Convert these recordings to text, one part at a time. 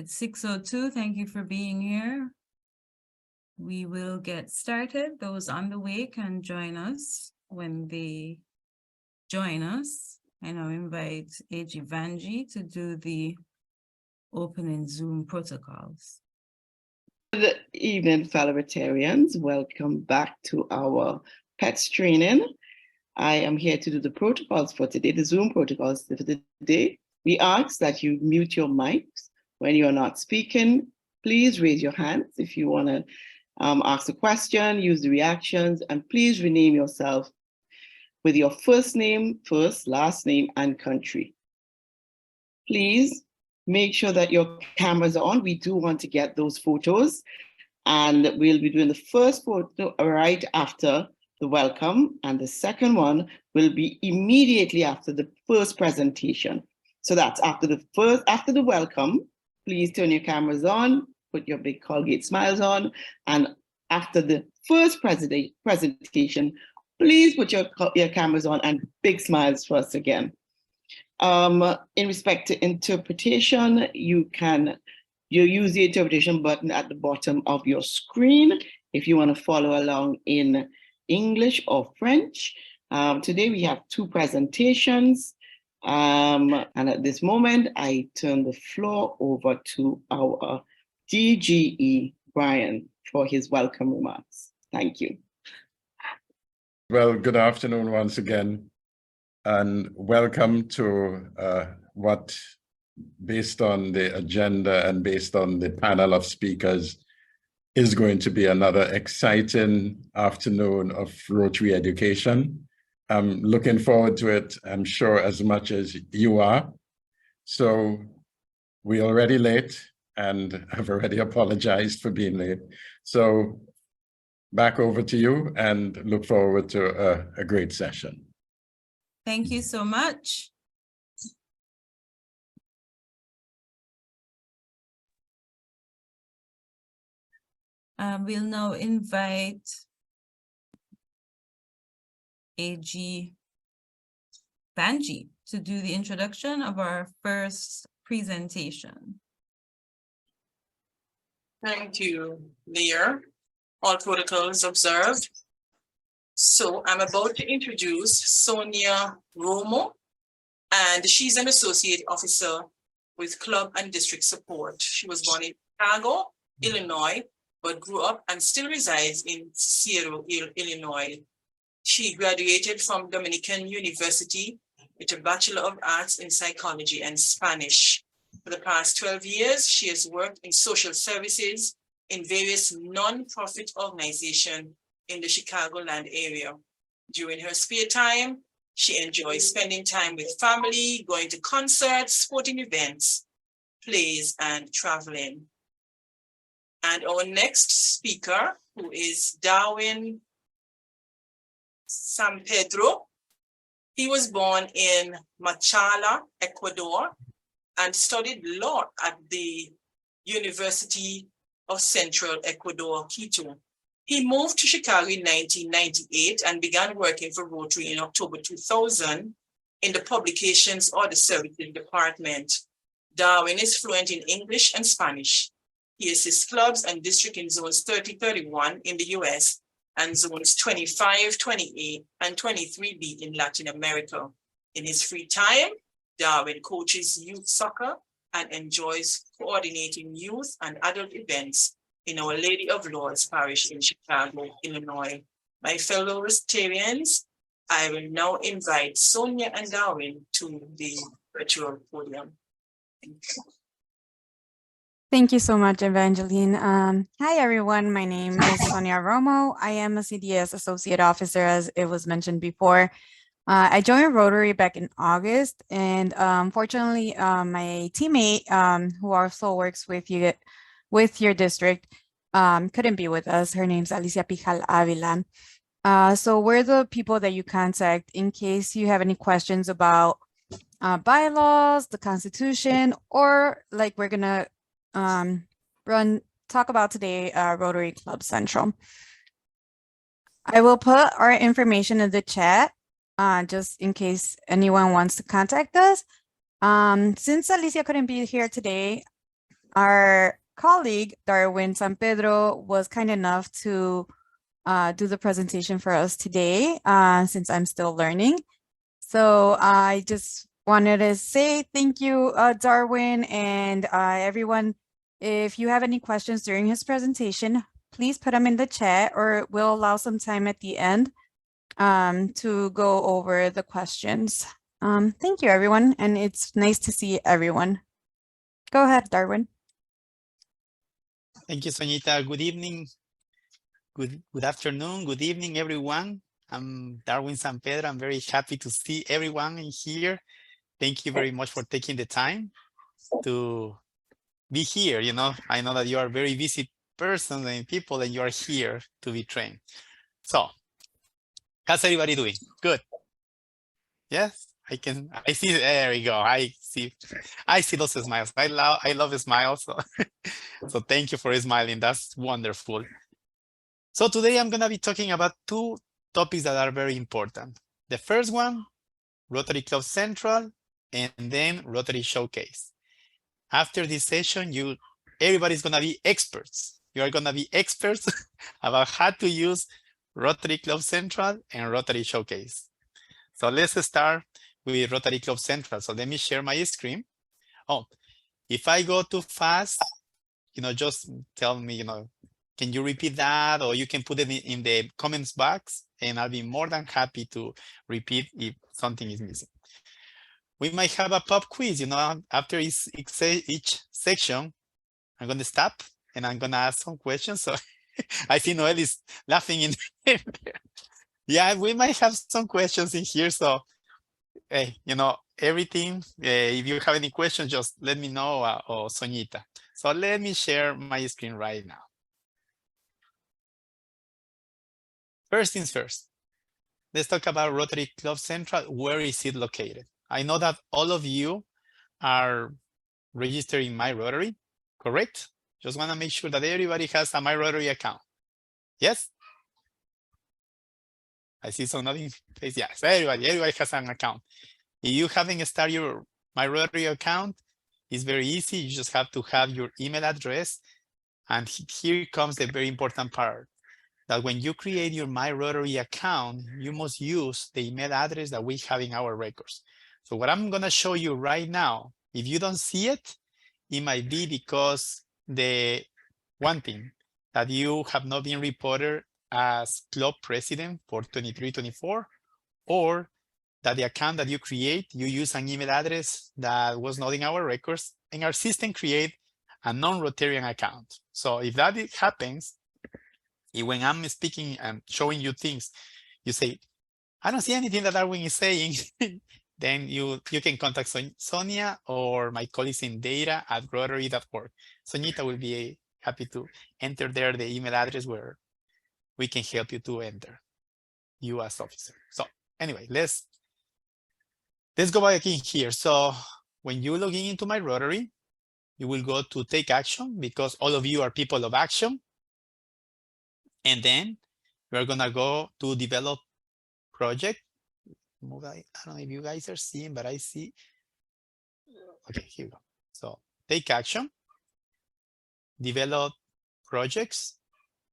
It's 6:02. Thank you for being here. We will get started. Those on the way can join us when they join us. And I'll invite A.G. Vanji to do the opening Zoom protocols. Good evening, fellow Rotarians. Welcome back to our PETS training. I am here to do the protocols for today, the Zoom protocols for today. We ask that you mute your mics when you're not speaking. Please raise your hands if you want to ask a question, use the reactions, and please rename yourself with your first name, first, last name, and country. Please make sure that your cameras are on. We do want to get those photos, and we'll be doing the first photo right after the welcome, and the second one will be immediately after the first presentation. So that's after the welcome. Please turn your cameras on, put your big Colgate smiles on, and after the first presentation, please put your cameras on and big smiles for us again. In respect to interpretation, you use the interpretation button at the bottom of your screen if you want to follow along in English or French. Today we have two presentations, and at this moment I turn the floor over to our DGE, Brian, for his welcome remarks. Thank you. Well, good afternoon once again, and welcome to what, based on the agenda and based on the panel of speakers, is going to be another exciting afternoon of Rotary education. I'm looking forward to it, I'm sure, as much as you are. So we're already late, and I've already apologized for being late. So back over to you, and look forward to a great session. Thank you so much. We'll now invite A.G. Vanji to do the introduction of our first presentation. Thank you, Leah. All protocols observed. So I'm about to introduce Sonia Romo, and she's an associate officer with Club and District Support. She was born in Chicago, Illinois, but grew up and still resides in Sierra, Illinois. She graduated from Dominican University with a Bachelor of Arts in Psychology and Spanish. For the past 12 years, she has worked in social services in various non-profit organizations in the Chicagoland area. During her spare time, she enjoys spending time with family, going to concerts, sporting events, plays, and traveling. And our next speaker, who is Darwin San Pedro, he was born in Machala, Ecuador, and studied law at the University of Central Ecuador, Quito. He moved to Chicago in 1998 and began working for Rotary in October 2000 in the Publications or the Services Department. Darwin is fluent in English and Spanish. He assists clubs and districts in zones 30-31 in the US and zones 25, 28, and 23B in Latin America. In his free time, Darwin coaches youth soccer and enjoys coordinating youth and adult events in Our Lady of Lourdes Parish in Chicago, Illinois. My fellow Rotarians, I will now invite Sonia and Darwin to the virtual podium. Thank you. Thank you so much, Evangeline. Hi, everyone. My name is Sonia Romo. I am a CDS Associate Officer, as it was mentioned before. I joined Rotary back in August, and fortunately, my teammate, who also works with your district, couldn't be with us. Her name's Alicia Pijal Avila. So we're the people that you contact in case you have any questions about bylaws, the Constitution, or like we're gonna talk about today, Rotary Club Central. I will put our information in the chat just in case anyone wants to contact us. Since Alicia couldn't be here today, Our colleague, Darwin San Pedro, was kind enough to do the presentation for us today, since I'm still learning. So I just wanted to say thank you, Darwin, and everyone. If you have any questions during his presentation, please put them in the chat, or we'll allow some time at the end to go over the questions. Thank you, everyone, and it's nice to see everyone. Go ahead, Darwin. Thank you, Soñita. Good evening. Good afternoon. Good evening, everyone. I'm Darwin San Pedro. I'm very happy to see everyone in here. Thank you very much for taking the time to be here. You know, I know that you are very busy persons and people, and you are here to be trained. So, how's everybody doing? Good. Yes, I see, there we go. I see those smiles. I love smiles. So thank you for smiling. That's wonderful. So today I'm gonna be talking about two topics that are very important. The first one, Rotary Club Central, and then Rotary Showcase. After this session, everybody's gonna be experts. You are gonna be experts about how to use Rotary Club Central and Rotary Showcase. So let's start with Rotary Club Central. So let me share my screen. Oh, if I go too fast, just tell me, can you repeat that? Or you can put it in the comments box, and I'll be more than happy to repeat if something is missing. We might have a pop quiz, after each section. I'm going to stop and I'm going to ask some questions. So I see Noel is laughing in there. Yeah, we might have some questions in here. So, hey, everything, if you have any questions, just let me know, or Soñita. So let me share my screen right now. First things first, let's talk about Rotary Club Central. Where is it located? I know that all of you are registered in My Rotary, correct? Just want to make sure that everybody has a My Rotary account. Yes? I see some nodding face. Yes, everybody has an account. If you haven't started your My Rotary account, it's very easy. You just have to have your email address. And here comes the very important part, that when you create your My Rotary account, you must use the email address that we have in our records. So what I'm going to show you right now, if you don't see it, it might be because the one thing that you have not been reported as club president for 23-24, or that the account that you create, you use an email address that was not in our records, and our system create a non-Rotarian account. So if that happens, when I'm speaking and showing you things, you say, I don't see anything that Darwin is saying, then you can contact Sonia or my colleagues in data at rotary.org. Soñita will be happy to enter there the email address where we can help you to enter you as officer. So anyway, let's go back in here. So when you log in into My Rotary, you will go to Take Action, because all of you are people of action. And then we're gonna go to Develop Project. I don't know if you guys are seeing, but I see. Okay, here we go. So Take Action, Develop Projects,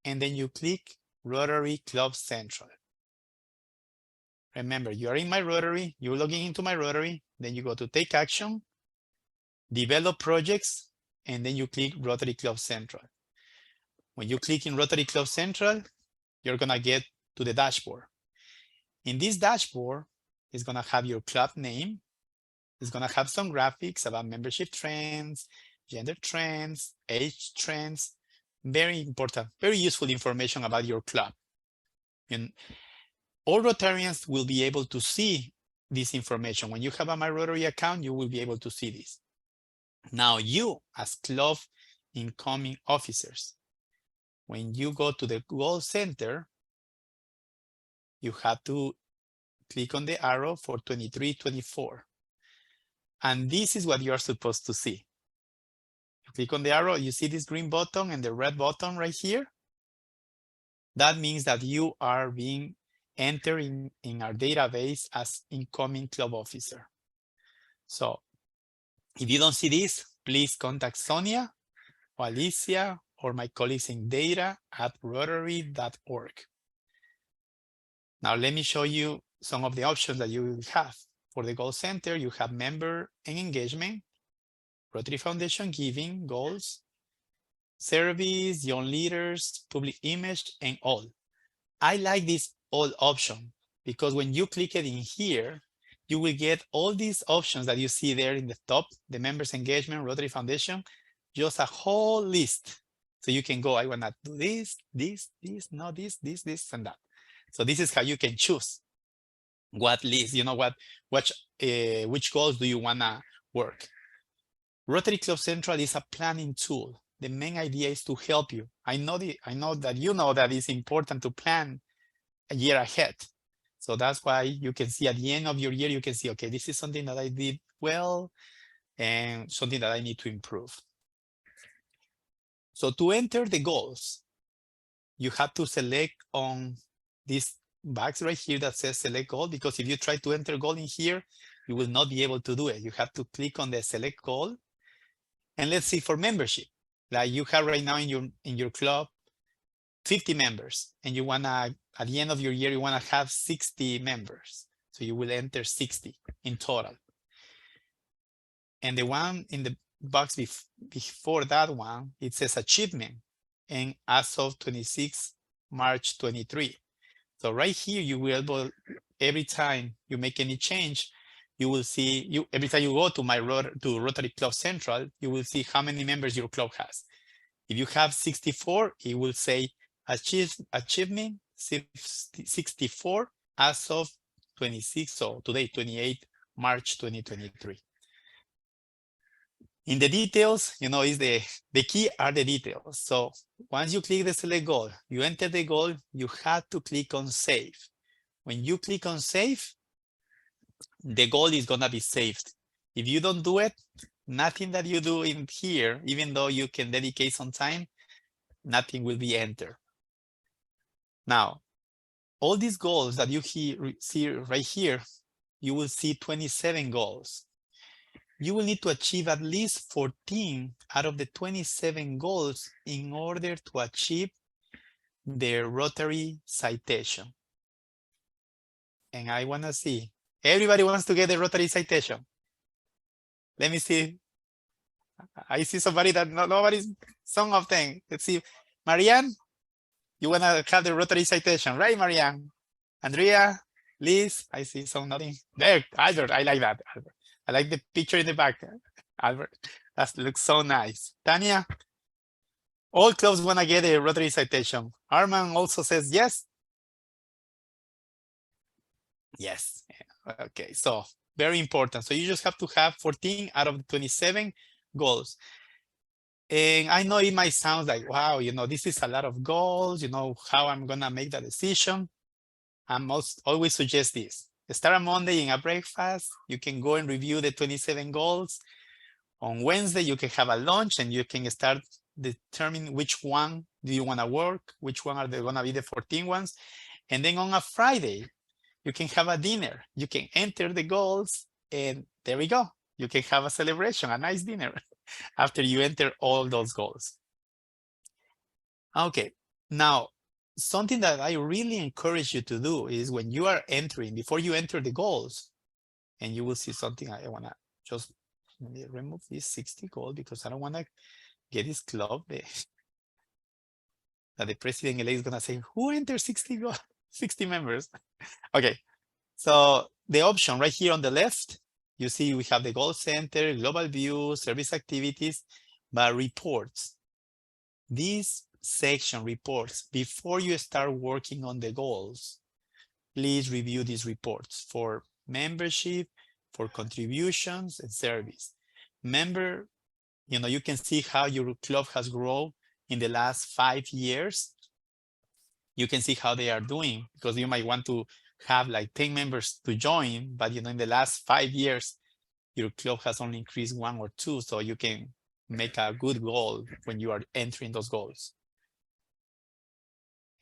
and then you click Rotary Club Central. Remember, you are in My Rotary, you're logging into My Rotary, then you go to Take Action, Develop Projects, and then you click Rotary Club Central. When you click in Rotary Club Central, you're gonna get to the dashboard. In this dashboard, it's gonna have your club name. It's gonna have some graphics about membership trends, gender trends, age trends. Very important, very useful information about your club. And all Rotarians will be able to see this information. When you have a My Rotary account, you will be able to see this. Now you, as club incoming officers, when you go to the Goal Center, you have to click on the arrow for 23-24. And this is what you are supposed to see. You click on the arrow, you see this green button and the red button right here. That means that you are being entered in our database as incoming club officer. So if you don't see this, please contact Sonia Alicia, or my colleagues in data@rotary.org. Now let me show you some of the options that you will have. For the Goal Center, you have member and engagement, Rotary Foundation giving, goals, service, young leaders, public image, and all. I like this all option because when you click it in here, you will get all these options that you see there in the top, the members engagement, Rotary Foundation, just a whole list. So you can go, I want to do this, no, this, and that. So this is how you can choose what list, which goals do you want to work. Rotary Club Central is a planning tool. The main idea is to help you. I know that you know that it's important to plan a year ahead. So that's why you can see at the end of your year, you can see, okay, this is something that I did well and something that I need to improve. So to enter the goals, you have to select on this box right here that says select goal, because if you try to enter goal in here, you will not be able to do it. You have to click on the select goal. And let's see, for membership, like you have right now in your club, 50 members, and you wanna, at the end of your year, you wanna have 60 members. So you will enter 60 in total. And the one in the box before that one, it says achievement, and as of 26 March 23. So right here, you will be able, every time you make any change, you will see, every time you go to Rotary Club Central, you will see how many members your club has. If you have 64, it will say achievement 64 as of 26, so today, 28 March 2023. In the details, is the key are the details. So once you click the select goal, you enter the goal, you have to click on save. When you click on save, the goal is gonna be saved. If you don't do it, nothing that you do in here, even though you can dedicate some time, nothing will be entered. Now, all these goals that you see right here, you will see 27 goals. You will need to achieve at least 14 out of the 27 goals in order to achieve the Rotary citation. And I want to see, everybody wants to get the Rotary citation. Let me see. I see somebody that nobody's, some of them. Let's see. Marianne, you want to have the Rotary citation, right, Marianne? Andrea, Liz, I see some nodding. There, Albert, I like that, Albert. I like the picture in the back, Albert. That looks so nice. Tanya, all clubs want to get a Rotary citation. Arman also says yes. Yes. Okay, so very important. So you just have to have 14 out of the 27 goals. And I know it might sound like, wow, this is a lot of goals, how I'm going to make that decision. I always suggest this. Start a Monday in a breakfast. You can go and review the 27 goals. On Wednesday, you can have a lunch and you can start determining which one do you want to work, which one are they going to be the 14 ones. And then on a Friday, you can have a dinner. You can enter the goals and there we go. You can have a celebration, a nice dinner after you enter all those goals. Okay, now, something that I really encourage you to do is when you are entering, before you enter the goals, and you will see something, I want to just let me remove this 60 goal because I don't want to get this club that the president-elect is going to say, who entered 60 members? Okay, so the option right here on the left, you see we have the goal center, global view, service activities, but reports. These section reports, before you start working on the goals, please review these reports for membership, for contributions and service. Member, you can see how your club has grown in the last 5 years. You can see how they are doing because you might want to have like 10 members to join, but in the last 5 years, your club has only increased 1 or 2, so you can make a good goal when you are entering those goals.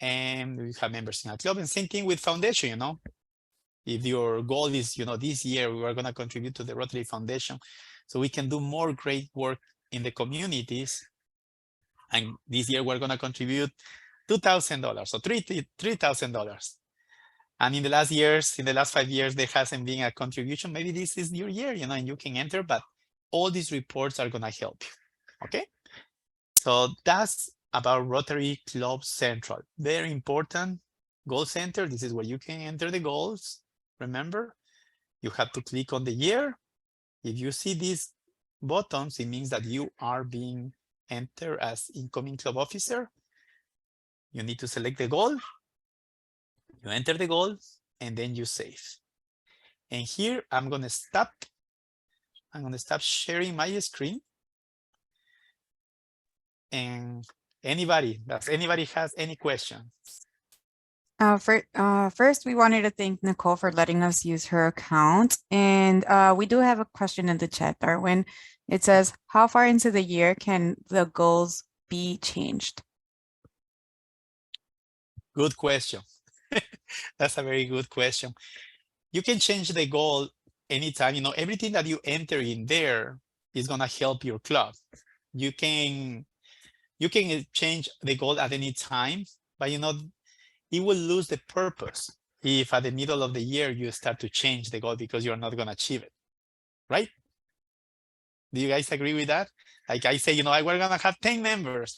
And we have members in a club, and same thing with foundation, if your goal is, this year we are going to contribute to the Rotary Foundation so we can do more great work in the communities, And this year we're gonna contribute $2,000 or $3,000. And in the last years, in the last 5 years, there hasn't been a contribution. Maybe this is your year, you know, and you can enter, but all these reports are gonna help you, okay? So that's about Rotary Club Central. Very important. Goal Center, this is where you can enter the goals. Remember, you have to click on the year. If you see these buttons, it means that you are being entered as incoming club officer. You need to select the goal. You enter the goal and then you save. And here I'm gonna stop. I'm gonna stop sharing my screen. And anybody has any questions? First, we wanted to thank Nicole for letting us use her account. And we do have a question in the chat, Darwin. It says, how far into the year can the goals be changed? Good question. That's a very good question. You can change the goal anytime. You know, everything that you enter in there is gonna help your club. You can change the goal at any time, but you know, it will lose the purpose if at the middle of the year you start to change the goal because you're not gonna achieve it, right? Do you guys agree with that? Like I say, you know, we're gonna have 10 members,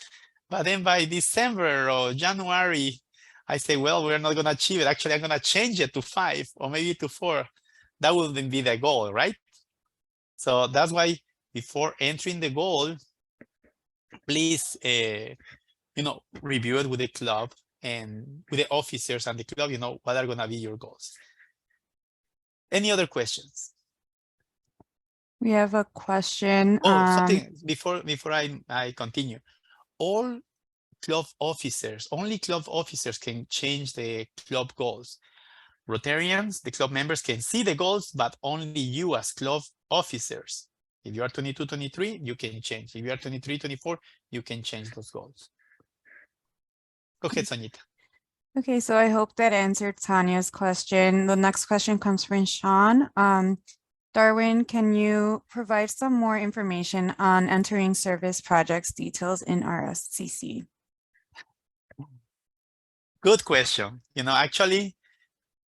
but then by December or January, I say, well, we're not gonna achieve it. Actually, I'm gonna change it to 5 or maybe to 4. That wouldn't be the goal, right? So that's why before entering the goal, please, you know, review it with the club and with the officers and the club, you know, what are gonna be your goals. Any other questions? We have a question. Oh, something before I continue. All club officers, only club officers can change the club goals. Rotarians, the club members can see the goals, but only you as club officers. If you are 22, 23, you can change. If you are 23, 24, you can change those goals. Go ahead, Sonita. Okay, so I hope that answered Tanya's question. The next question comes from Sean. Darwin, can you provide some more information on entering service projects details in RSCC? Good question. You know, actually,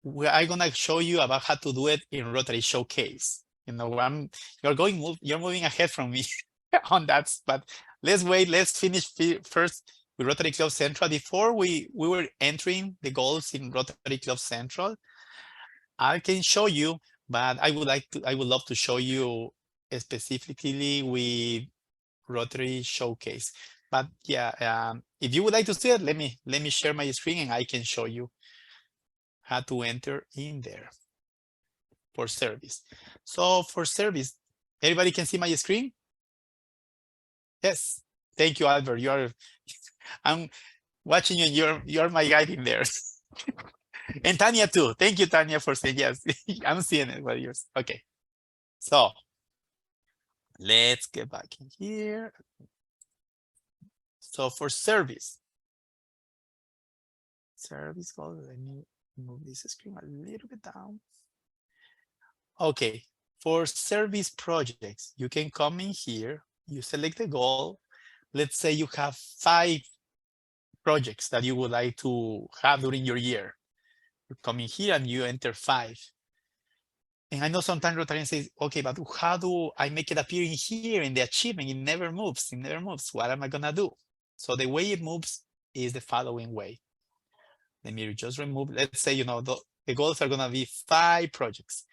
I'm gonna show you about how to do it in Rotary Showcase. You know, you're moving ahead from me on that, but let's wait. Let's finish first with Rotary Club Central. Before we were entering the goals in Rotary Club Central, I can show you, but I would love to show you specifically with Rotary Showcase. But yeah, if you would like to see it, let me share my screen and I can show you how to enter in there for service. So for service, everybody can see my screen? Yes. Thank you, Albert. I'm watching you. You're my guide in there. And Tanya too. Thank you, Tanya, for saying yes. I'm seeing it with yours. Okay. So let's get back in here. So for service goal, let me move this screen a little bit down. Okay, for service projects, you can come in here, you select the goal. Let's say you have 5 projects that you would like to have during your year. You come in here and you enter 5. And I know sometimes Rotarians say, okay, but how do I make it appear in here in the achievement? It never moves, it never moves. What am I gonna do? So the way it moves is the following way. Let me just remove, let's say, you know, the goals are gonna be 5 projects.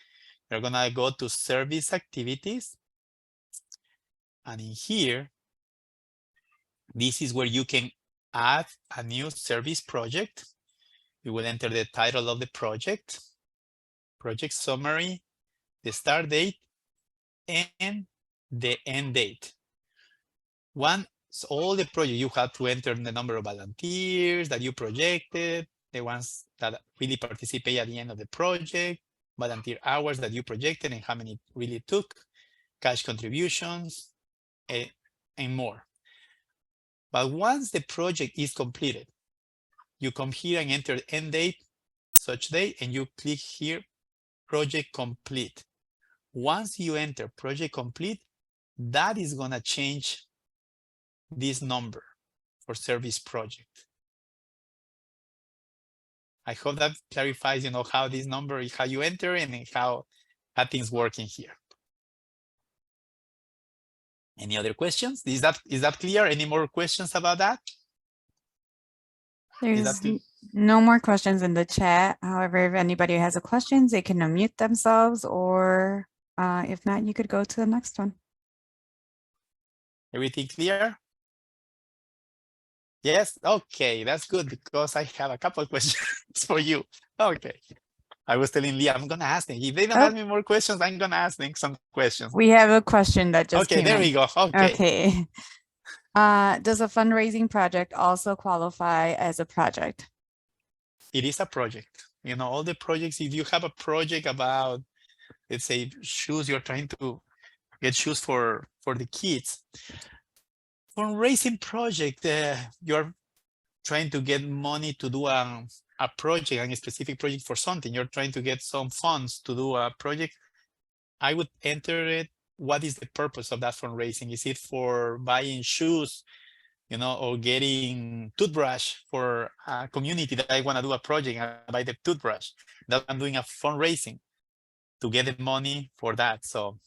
You're gonna go to service activities. And in here, this is where you can add a new service project. You will enter the title of the project, project summary, the start date, and the end date. Once all the project, you have to enter the number of volunteers that you projected, the ones that really participate at the end of the project, volunteer hours that you projected and how many it really took, cash contributions, and more. But once the project is completed, you come here and enter the end date, such date, and you click here, project complete. Once you enter project complete, that is gonna change this number. for service project. I hope that clarifies, how this number is, how you enter and how things working here. Any other questions? Is that clear? Any more questions about that? There's no more questions in the chat. However, if anybody has a question, they can unmute themselves, or if not, you could go to the next one. Everything clear? Yes? Okay, that's good because I have a couple of questions for you. Okay. I was telling Leah, I'm going to ask them. If they don't ask me more questions, I'm going to ask them some questions. We have a question that just came in. Okay, there we go. Okay. Okay. Does a fundraising project also qualify as a project? It is a project. All the projects, if you have a project about, let's say, shoes, you're trying to get shoes for the kids. Fundraising project, you're trying to get money to do a project, a specific project for something. You're trying to get some funds to do a project. I would enter it. What is the purpose of that fundraising? Is it for buying shoes, or getting toothbrush for a community that I want to do a project and buy the toothbrush? That I'm doing a fundraising to get the money for that. So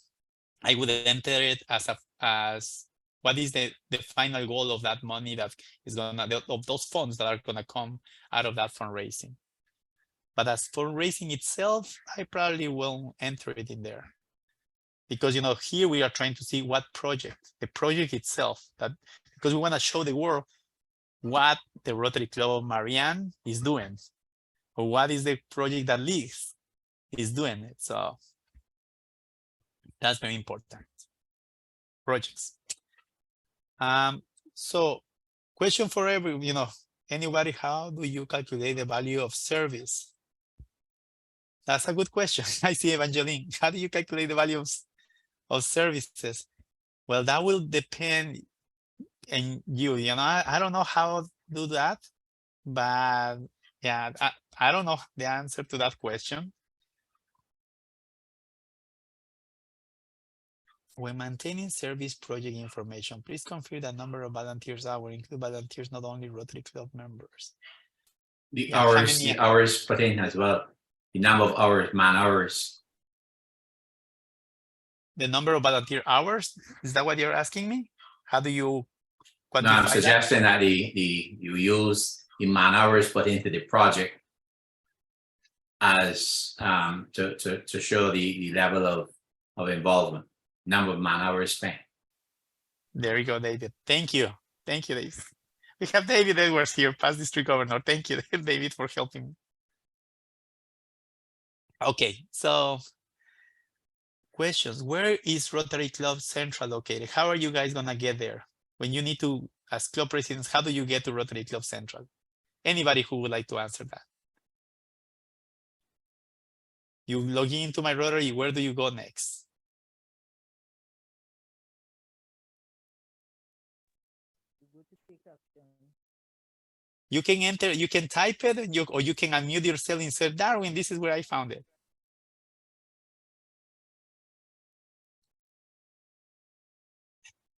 I would enter it as what is the final goal of that money that is of those funds that are gonna come out of that fundraising. But as fundraising itself, I probably will enter it in there. Because here we are trying to see what project, the project itself, because we want to show the world what the Rotary Club of Marianne is doing, or what is the project that Liz is doing it. So that's very important. Projects. So question for anybody, how do you calculate the value of service? That's a good question. I see Evangeline. How do you calculate the value of services? Well, that will depend on you. I don't know how to do that, but yeah, I don't know the answer to that question. When maintaining service project information, please confirm the number of volunteers hours, include volunteers, not only Rotary Club members. The hours put in as well. The number of hours, man hours. The number of volunteer hours? Is that what you're asking me? How do you quantify No, I'm suggesting that you use the man hours put into the project as to show the level of involvement, number of man hours spent. There you go, David. Thank you. Thank you, David. We have David Edwards here, past district governor. Thank you, David, for helping me. Okay, so questions. Where is Rotary Club Central located? How are you guys gonna get there? When you need to, as club presidents, how do you get to Rotary Club Central? Anybody who would like to answer that? You log into my Rotary, where do you go next? You can enter, you can type it, or you can unmute yourself and say, Darwin, this is where I found it.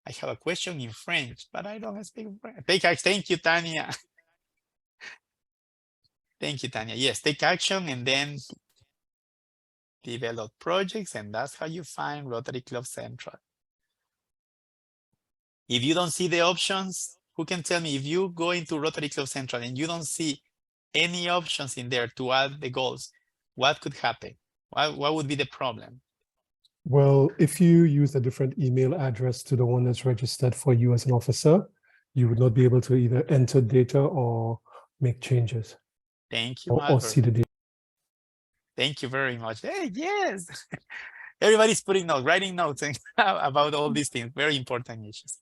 I have a question in French, but I don't speak French. Thank you, Tanya. Thank you, Tanya. Yes, take action and then develop projects, and that's how you find Rotary Club Central. If you don't see the options, who can tell me, if you go into Rotary Club Central and you don't see any options in there to add the goals, what could happen? What would be the problem? Well, if you use a different email address to the one that's registered for you as an officer, you would not be able to either enter data or make changes. Thank you, or see the data. Thank you very much. Hey, yes. Everybody's putting notes, writing notes about all these things, very important issues.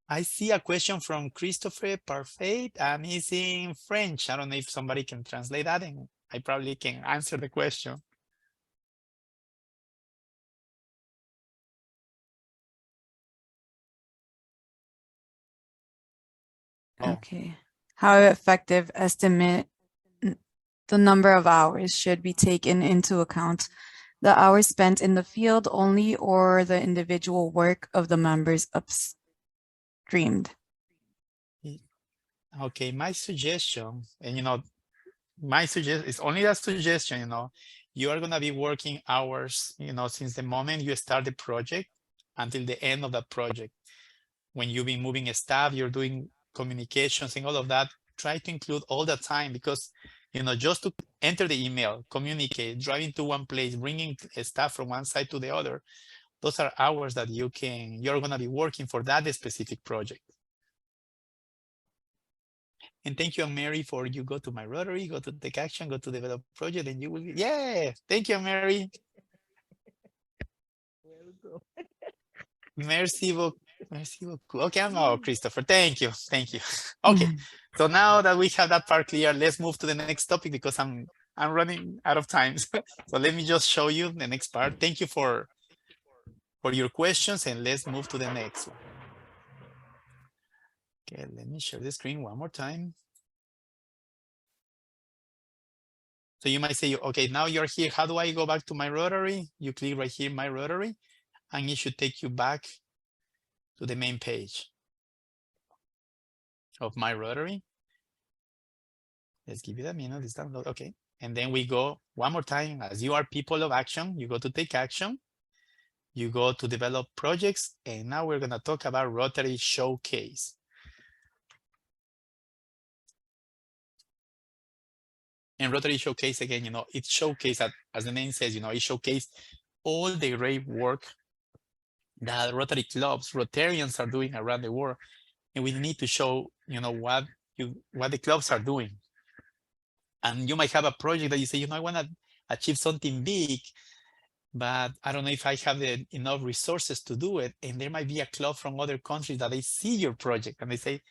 I see a question from Christopher Parfait, and it's in French. I don't know if somebody can translate that, and I probably can answer the question. Okay. How effective estimate the number of hours should be taken into account? The hours spent in the field only, or the individual work of the members upstreamed? Okay, my suggestion, and my suggestion is only a suggestion, you are going to be working hours, since the moment you start the project until the end of that project. When you've been moving staff, you're doing communications and all of that, try to include all the time, because, just to enter the email, communicate, driving to one place, bringing staff from one side to the other, those are hours that you're going to be working for that specific project. And thank you, Mary, for you go to my Rotary, go to take action, go to develop project, and you will, yeah, thank you, Mary. Merci beaucoup. Merci beaucoup. Okay, I'm Christopher. Thank you. Thank you. Okay. So now that we have that part clear, let's move to the next topic because I'm running out of time. So let me just show you the next part. Thank you for your questions, and let's move to the next one. Okay, let me share the screen one more time. So you might say, okay, now you're here. How do I go back to my Rotary? You click right here, my Rotary, and it should take you back to the main page of my Rotary. Let's give it a minute. It's download. Okay. And then we go one more time. As you are people of action, you go to take action. You go to develop projects. And now we're going to talk about Rotary Showcase. And Rotary Showcase, again, it showcase, as the name says, it showcase all the great work that Rotary clubs, Rotarians are doing around the world. And we need to show, what the clubs are doing. And you might have a project that you say, I want to achieve something big, but I don't know if I have enough resources to do it. And there might be a club from other countries that they see your project and they say,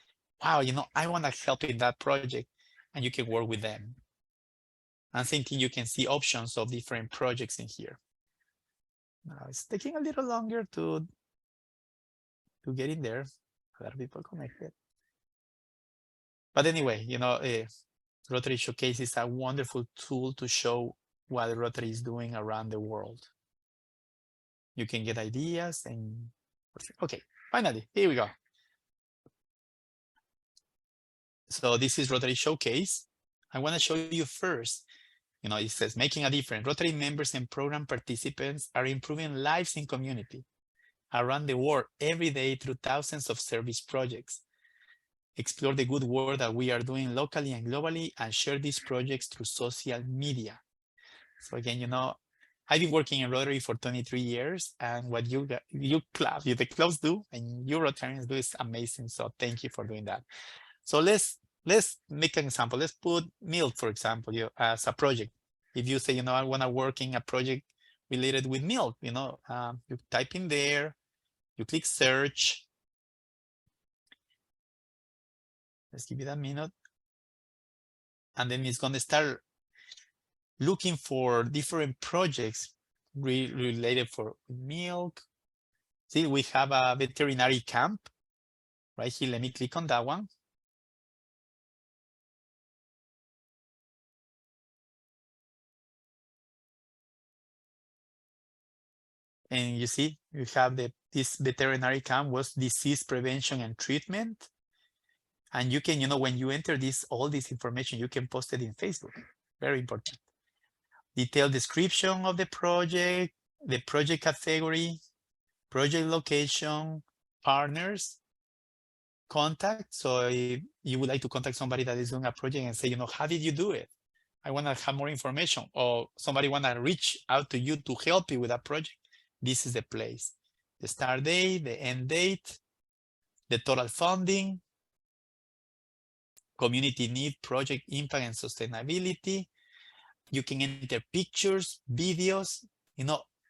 wow, I want to help in that project, and you can work with them. I'm thinking you can see options of different projects in here. Now it's taking a little longer to get in there. A lot of people connected. But anyway, Rotary Showcase is a wonderful tool to show what Rotary is doing around the world. You can get ideas and okay, finally, here we go. So this is Rotary Showcase. I want to show you first, it says making a difference. Rotary members and program participants are improving lives in community around the world every day through thousands of service projects. Explore the good work that we are doing locally and globally and share these projects through social media. So again, I've been working in Rotary for 23 years, and what the clubs do and you Rotarians do is amazing. So thank you for doing that. So let's make an example. Let's put milk, for example, as a project. If you say, I want to work in a project related with milk, you type in there, you click search. Let's give it a minute. And then it's going to start looking for different projects related for milk. See, we have a veterinary camp right here. Let me click on that one. And you see, you have this veterinary camp was disease prevention and treatment. And you can, when you enter all this information, you can post it in Facebook. Very important. Detailed description of the project category, project location, partners, contact. So if you would like to contact somebody that is doing a project and say, how did you do it? I want to have more information, or somebody want to reach out to you to help you with that project. This is the place. The start date, the end date, the total funding, community need, project impact and sustainability. You can enter pictures, videos,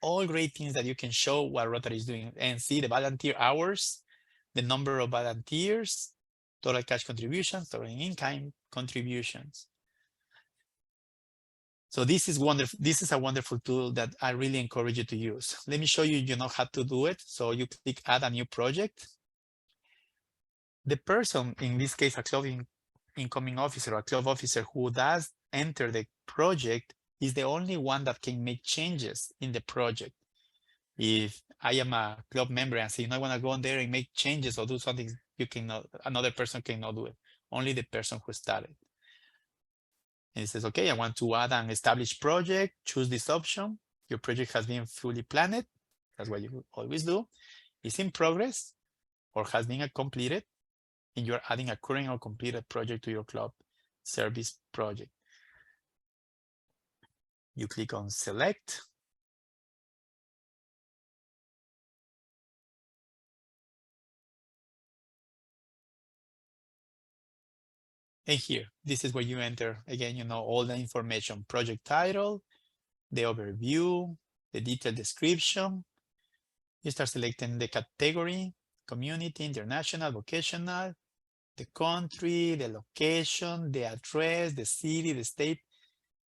all great things that you can show what Rotary is doing, and see the volunteer hours, the number of volunteers, total cash contributions, total in-kind contributions. So this is wonderful. This is a wonderful tool that I really encourage you to use. Let me show you, how to do it. So you click add a new project. The person, in this case, a club incoming officer or a club officer who does enter the project is the only one that can make changes in the project. If I am a club member and say, I want to go on there and make changes or do something, you cannot, another person cannot do it. only the person who started. And it says, okay, I want to add an established project, choose this option. Your project has been fully planned. That's what you always do. It's in progress or has been completed, and you're adding a current or completed project to your club service project. You click on select. And here, this is where you enter, again, you know, all the information, project title, the overview, the detailed description. You start selecting the category, community, international, vocational, the country, the location, the address, the city, the state,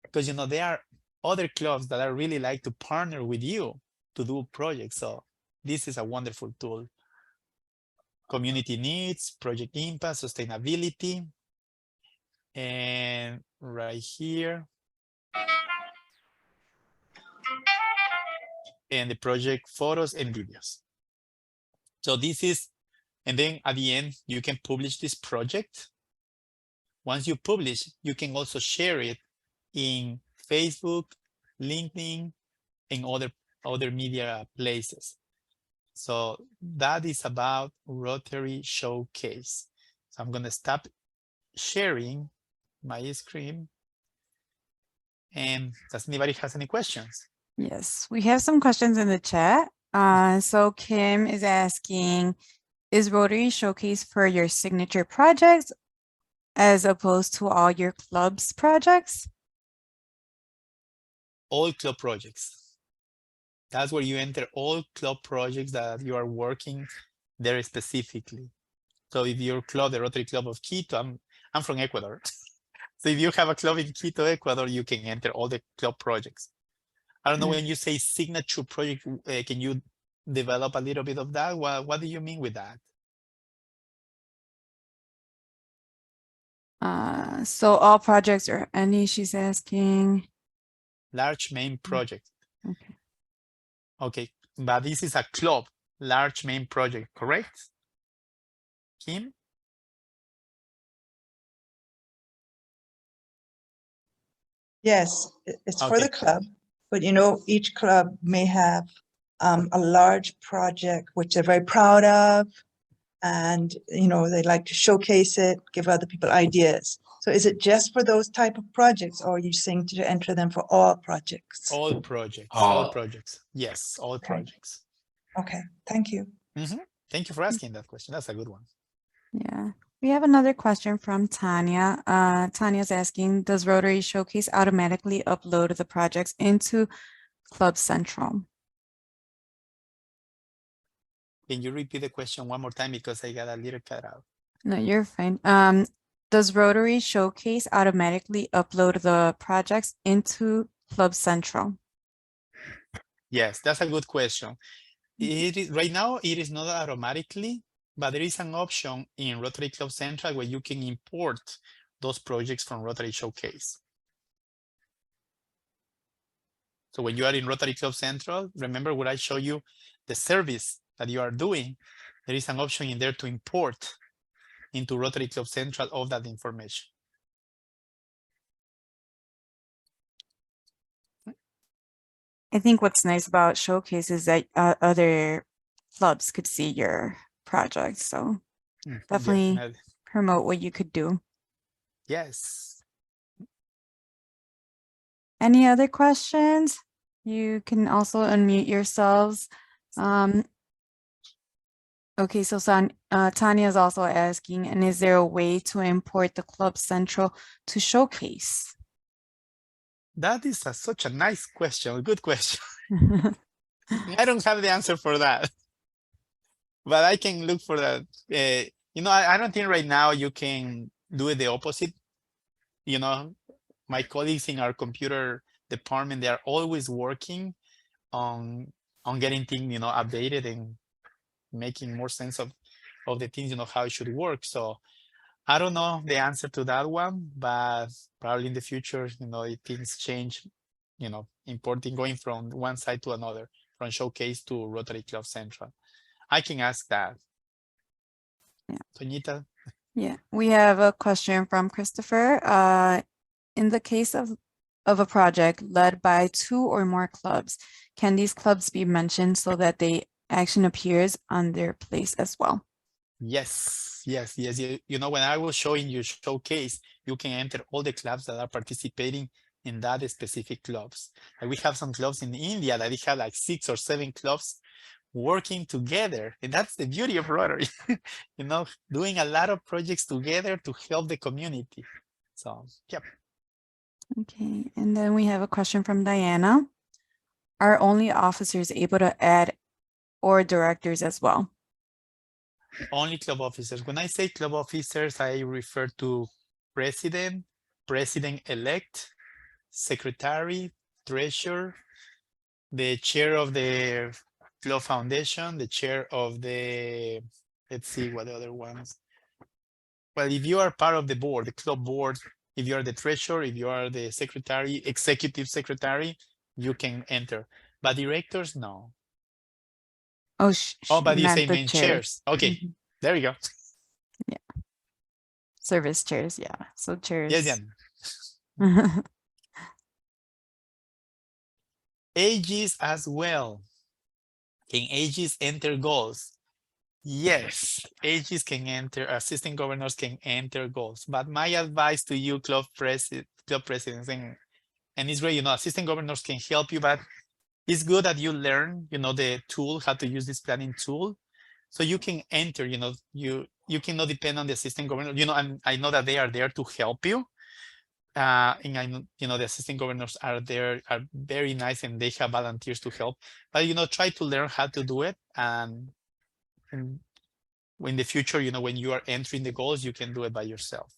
because, you know, there are other clubs that are really like to partner with you to do projects. So this is a wonderful tool. Community needs, project impact, sustainability. And right here, and the project photos and videos. So this is, and then at the end, you can publish this project. Once you publish, you can also share it in Facebook, LinkedIn, and other media places. So that is about Rotary Showcase. So I'm going to stop sharing my screen. And does anybody has any questions? Yes, we have some questions in the chat. So Kim is asking, is Rotary Showcase for your signature projects as opposed to all your club's projects? All club projects. That's where you enter all club projects that you are working there specifically. So if your club, the Rotary Club of Quito, I'm from Ecuador. So if you have a club in Quito, Ecuador, you can enter all the club projects. I don't know, when you say signature project, can you develop a little bit of that? What do you mean with that? So all projects or any, she's asking. Large main project. Okay. Okay, but this is a club, large main project, correct? Kim? Yes, it's for Okay. the club, but you know, each club may have a large project which they're very proud of, and you know, they like to showcase it, give other people ideas. So is it just for those type of projects, or are you saying to enter them for all projects? All projects, All. all projects. Yes, all Okay. projects. Okay, thank you. Thank you for asking that question. That's a good one. Yeah. We have another question from Tanya. Tanya's asking, does Rotary Showcase automatically upload the projects into Club Central? Can you repeat the question one more time, because I got a little cut out? No, you're fine. Does Rotary Showcase automatically upload the projects into Club Central? Yes, that's a good question. It is, right now, it is not automatically, but there is an option in Rotary Club Central where you can import those projects from Rotary Showcase. So when you are in Rotary Club Central, remember what I showed you, the service that you are doing, there is an option in there to import into Rotary Club Central all that information. I think what's nice about Showcase is that other clubs could see your project. So definitely promote what you could do. Yes. Any other questions? You can also unmute yourselves. Okay, so Tanya is also asking, and is there a way to import the Club Central to Showcase? That is such a nice question, a good question. I don't have the answer for that, but I can look for that. You know, I don't think right now you can do it the opposite. You know, my colleagues in our computer department, they are always working on getting things, you know, updated and making more sense of the things, you know, how it should work. So I don't know the answer to that one, but probably in the future, you know, if things change, you know, importing, going from one side to another, from Showcase to Rotary Club Central. I can ask that. Yeah. Toñita? Yeah, we have a question from Christopher. In the case of a project led by 2 or more clubs, can these clubs be mentioned so that the action appears on their place as well? Yes, yes, yes. You know, when I was showing you showcase, you can enter all the clubs that are participating in that specific clubs. Like we have some clubs in India that they have like 6 or 7 clubs working together. And that's the beauty of Rotary, you know, doing a lot of projects together to help the community. So, yep. Okay, and then we have a question from Diana. Are only officers able to add or directors as well? Only club officers. When I say club officers, I refer to president, president-elect, secretary, treasurer, the chair of the club foundation, the chair of the, let's see what the other ones. Well, if you are part of the board, the club board, if you are the treasurer, if you are the secretary, executive secretary, you can enter. But directors, no. Oh, Oh, but you say meant the main chairs. chairs. Okay, Mhm. there you go. Yeah. Service chairs, yeah. So chairs. Yes, yeah. AGs as well. Can AGs enter goals? Yes, AGs can enter, assistant governors can enter goals. But my advice to you, club presidents, and it's great, you know, assistant governors can help you, but it's good that you learn, you know, the tool, how to use this planning tool. So you can enter, you know, you cannot depend on the assistant governor, you know, and I know that they are there to help you. And I know, you know, the assistant governors are there, are very nice, and they have volunteers to help. But, you know, try to learn how to do it. And in the future, you know, when you are entering the goals, you can do it by yourself.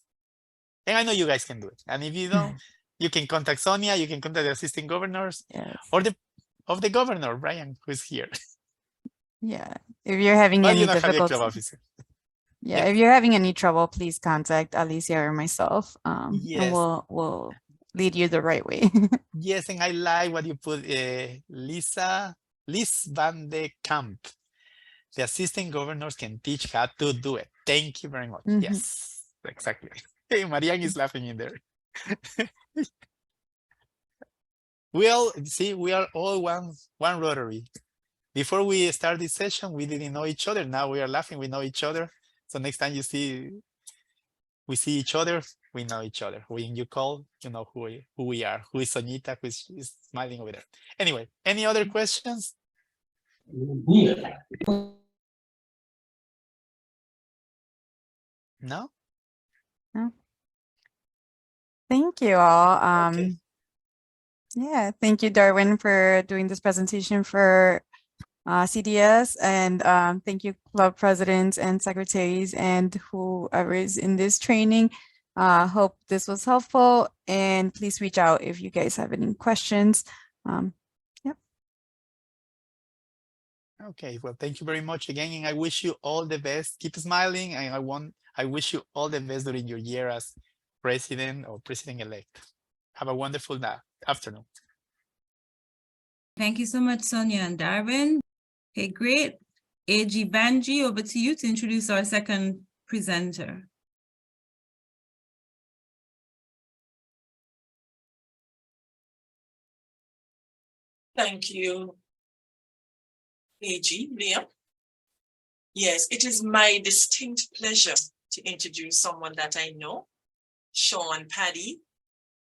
And I know you guys can do it. And if you don't, you can contact Sonia, you can contact the assistant governors, Yes. or the governor, Brian, who's here. Yeah. If you're having But you any don't have your club difficulty, officer. yeah, Yes. if you're having any trouble, please contact Alicia or myself. And Yes. we'll lead you the right way. Yes, and I like what you put, Liz van de Kamp. The assistant governors can teach how to do it. Thank you very much. Mhm. Yes, exactly. Hey, Marianne is laughing in there. Well, see, we are all one Rotary. Before we start this session, we didn't know each other. Now we are laughing, we know each other. So next time we see each other, we know each other. When you call, you know who we are, who is Sonita, who is smiling over there. Anyway, any other questions? No? No. Thank you all. Okay. Yeah, thank you, Darwin, for doing this presentation for CDS, and thank you, club presidents and secretaries and whoever is in this training. Hope this was helpful, and please reach out if you guys have any questions. Yep. Okay, well, thank you very much again, and I wish you all the best. Keep smiling, and I wish you all the best during your year as president or president-elect. Have a wonderful afternoon. Thank you so much, Sonia and Darwin. Okay, great. AG Banji, over to you to introduce our second presenter. Thank you, AG Liam. Yes, it is my distinct pleasure to introduce someone that I know, Sean Paddy,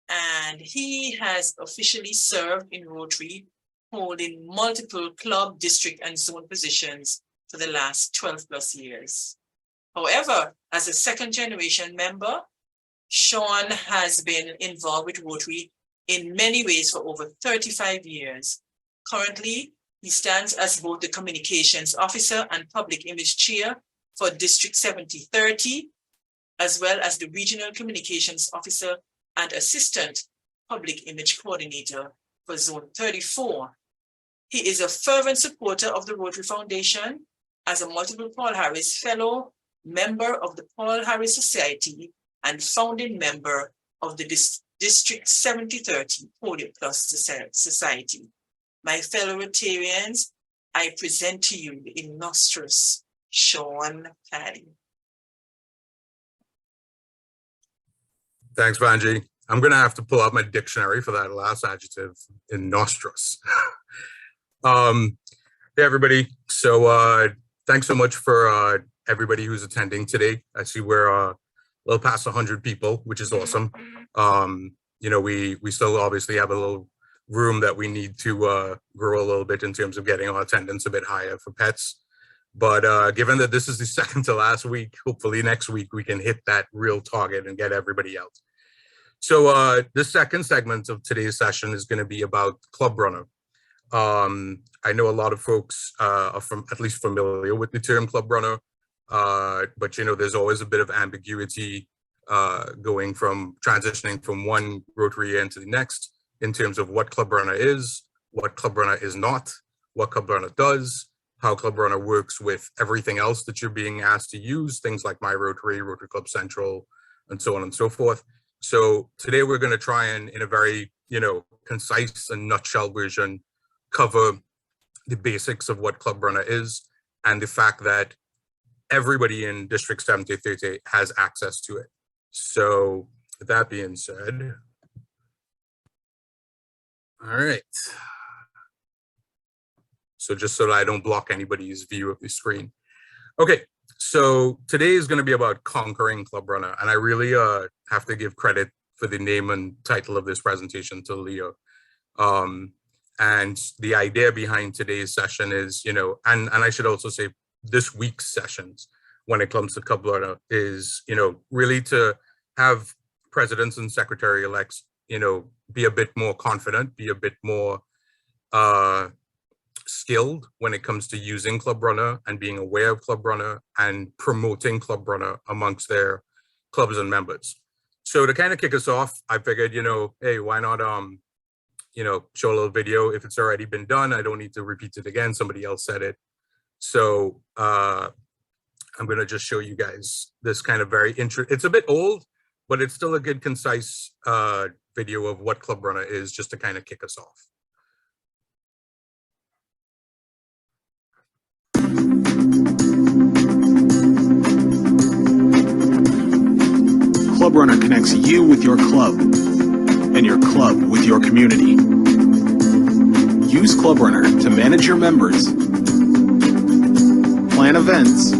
and he has officially served in Rotary, holding multiple club, district, and zone positions for the last 12 plus years. However, as a second generation member, Sean has been involved with Rotary in many ways for over 35 years. Currently, he stands as both the communications officer and public image chair for District 7030, as well as the regional communications officer and assistant public image coordinator for Zone 34. He is a fervent supporter of the Rotary Foundation as a multiple Paul Harris Fellow, member of the Paul Harris Society, and founding member of the District 7030 Polio Plus Society. My fellow Rotarians, I present to you the illustrious Sean Paddy. Thanks, Vanji. I'm going to have to pull out my dictionary for that last adjective, in nostrous. Hey, everybody. So thanks so much for everybody who's attending today. I see we're a little past 100 people, which is awesome. You know, we still obviously have a little room that we need to grow a little bit in terms of getting our attendance a bit higher for pets. But given that this is the second to last week, hopefully next week we can hit that real target and get everybody out. So the second segment of today's session is going to be about ClubRunner. I know a lot of folks are at least familiar with the term ClubRunner, but you know, there's always a bit of ambiguity transitioning from one Rotary into the next in terms of what ClubRunner is not, what ClubRunner does, how ClubRunner works with everything else that you're being asked to use, things like My Rotary, Rotary Club Central, and so on and so forth. So today we're going to try and, in a very, you know, concise and nutshell version, cover the basics of what ClubRunner is and the fact that everybody in District 7038 has access to it. So with that being said, all right. So just so that I don't block anybody's view of the screen. Okay, so today is going to be about conquering ClubRunner, and I really have to give credit for the name and title of this presentation to Leo. And the idea behind today's session is, you know, and I should also say this week's sessions when it comes to ClubRunner is, you know, really to have presidents and secretary-elects, you know, be a bit more confident, be a bit more skilled when it comes to using ClubRunner and being aware of ClubRunner and promoting ClubRunner amongst their clubs and members. So to kind of kick us off, I figured, you know, hey, why not, you know, show a little video. If it's already been done, I don't need to repeat it again. Somebody else said it. So I'm going to just show you guys this kind of very it's a bit old, but it's still a good, concise video of what ClubRunner is, just to kind of kick us off. ClubRunner connects you with your club and your club with your community. Use ClubRunner to manage your members, plan events,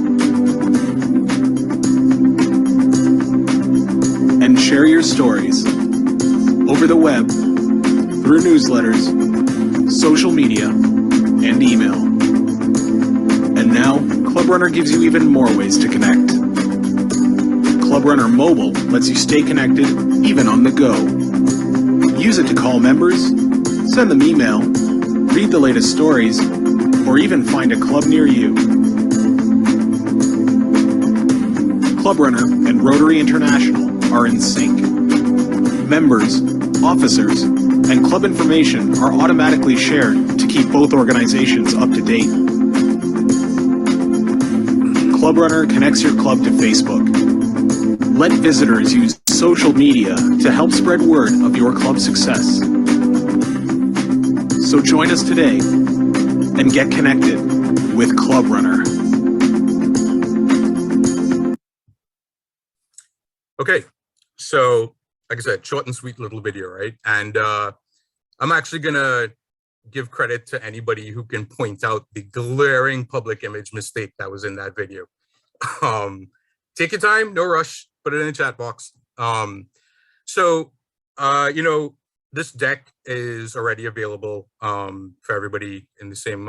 and share your stories over the web, through newsletters, social media, and email. And now, ClubRunner gives you even more ways to connect. ClubRunner Mobile lets you stay connected even on the go. Use it to call members, send them email, read the latest stories, or even find a club near you. ClubRunner and Rotary International are in sync. Members, officers, and club information are automatically shared to keep both organizations up to date. ClubRunner connects your club to Facebook. Let visitors use social media to help spread word of your club's success. So join us today and get connected with ClubRunner. Okay, so like I said, short and sweet little video, right? And I'm actually gonna give credit to anybody who can point out the glaring public image mistake that was in that video. Take your time, no rush, put it in the chat box. You know, this deck is already available for everybody in the same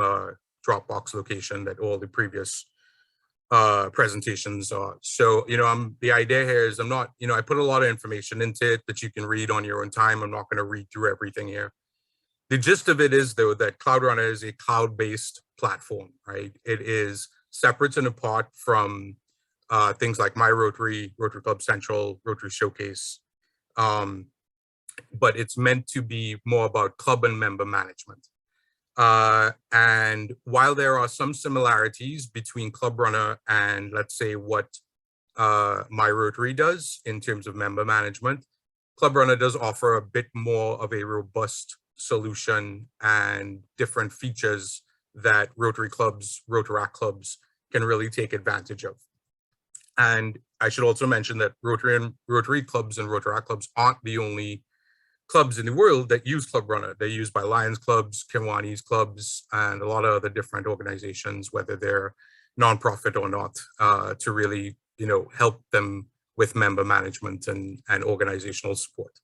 Dropbox location that all the previous presentations are. So, you know, the idea here is I'm not, you know, I put a lot of information into it that you can read on your own time. I'm not going to read through everything here. The gist of it is, though, that ClubRunner is a cloud-based platform, right? It is separate and apart from things like My Rotary, Rotary Club Central, Rotary Showcase. But it's meant to be more about club and member management. And while there are some similarities between ClubRunner and, let's say, what My Rotary does in terms of member management, ClubRunner does offer a bit more of a robust solution and different features that Rotary clubs, Rotaract clubs can really take advantage of. And I should also mention that Rotary clubs and Rotaract clubs aren't the only clubs in the world that use ClubRunner. They're used by Lions clubs, Kiwanis clubs, and a lot of other different organizations, whether they're nonprofit or not, to really, help them with member management and organizational support.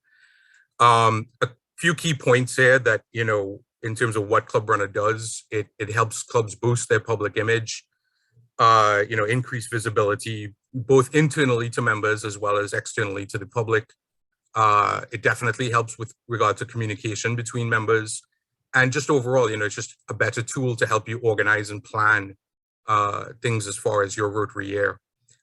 A few key points here that, in terms of what ClubRunner does, it helps clubs boost their public image, increase visibility, both internally to members as well as externally to the public. It definitely helps with regard to communication between members, and just overall, it's just a better tool to help you organize and plan things as far as your Rotary year,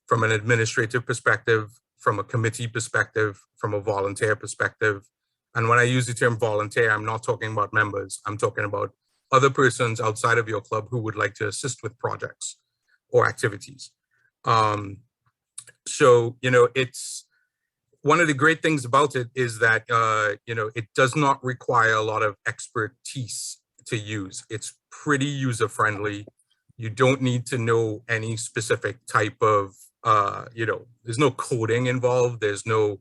from an administrative perspective, from a committee perspective, from a volunteer perspective. And when I use the term volunteer, I'm not talking about members. I'm talking about other persons outside of your club who would like to assist with projects or activities. So, it's one of the great things about it is that, it does not require a lot of expertise to use. It's pretty user-friendly. You don't need to know any specific type of, there's no coding involved. There's no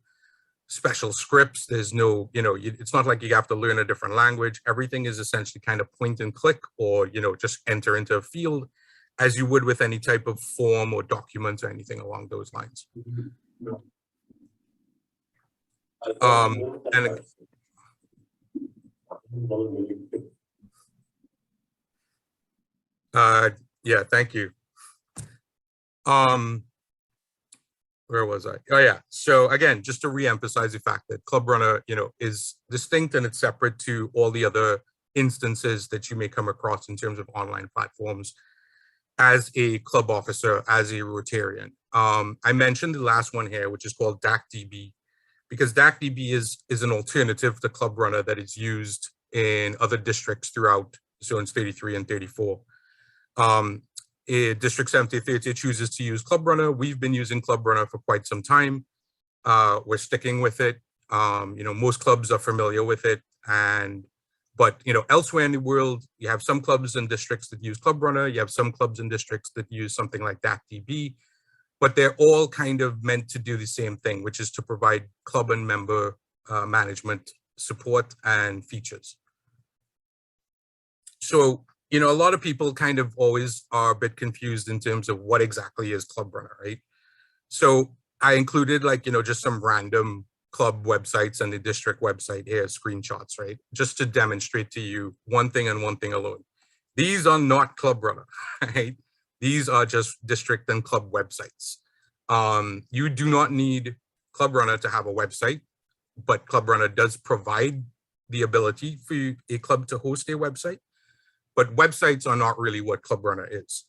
special scripts. There's no, it's not like you have to learn a different language. Everything is essentially kind of point and click, or, just enter into a field as you would with any type of form or document or anything along those lines. Yeah, thank you. Where was I? Oh yeah. So again, just to reemphasize the fact that ClubRunner, is distinct and it's separate to all the other instances that you may come across in terms of online platforms as a club officer, as a Rotarian. I mentioned the last one here, which is called DACDB, because DACDB is an alternative to ClubRunner that is used in other districts throughout zones 33 and 34. District 7030 chooses to use ClubRunner. We've been using ClubRunner for quite some time. We're sticking with it. Most clubs are familiar with it, but elsewhere in the world, you have some clubs and districts that use ClubRunner. You have some clubs and districts that use something like DACDB, but they're all kind of meant to do the same thing, which is to provide club and member management support and features. So, a lot of people kind of always are a bit confused in terms of what exactly is ClubRunner, right? So I included just some random club websites and the district website here, screenshots, right? Just to demonstrate to you one thing and one thing alone. These are not ClubRunner, right? These are just district and club websites. You do not need ClubRunner to have a website, but ClubRunner does provide the ability for a club to host a website. But websites are not really what ClubRunner is.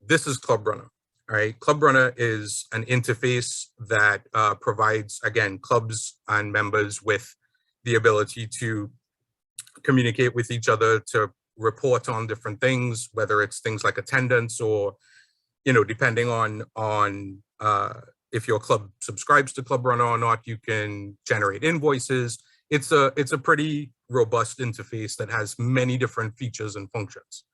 This is ClubRunner, all right? ClubRunner is an interface that provides, again, clubs and members with the ability to communicate with each other, to report on different things, whether it's things like attendance or, depending on if your club subscribes to ClubRunner or not, you can generate invoices. It's a pretty robust interface that has many different features and functions.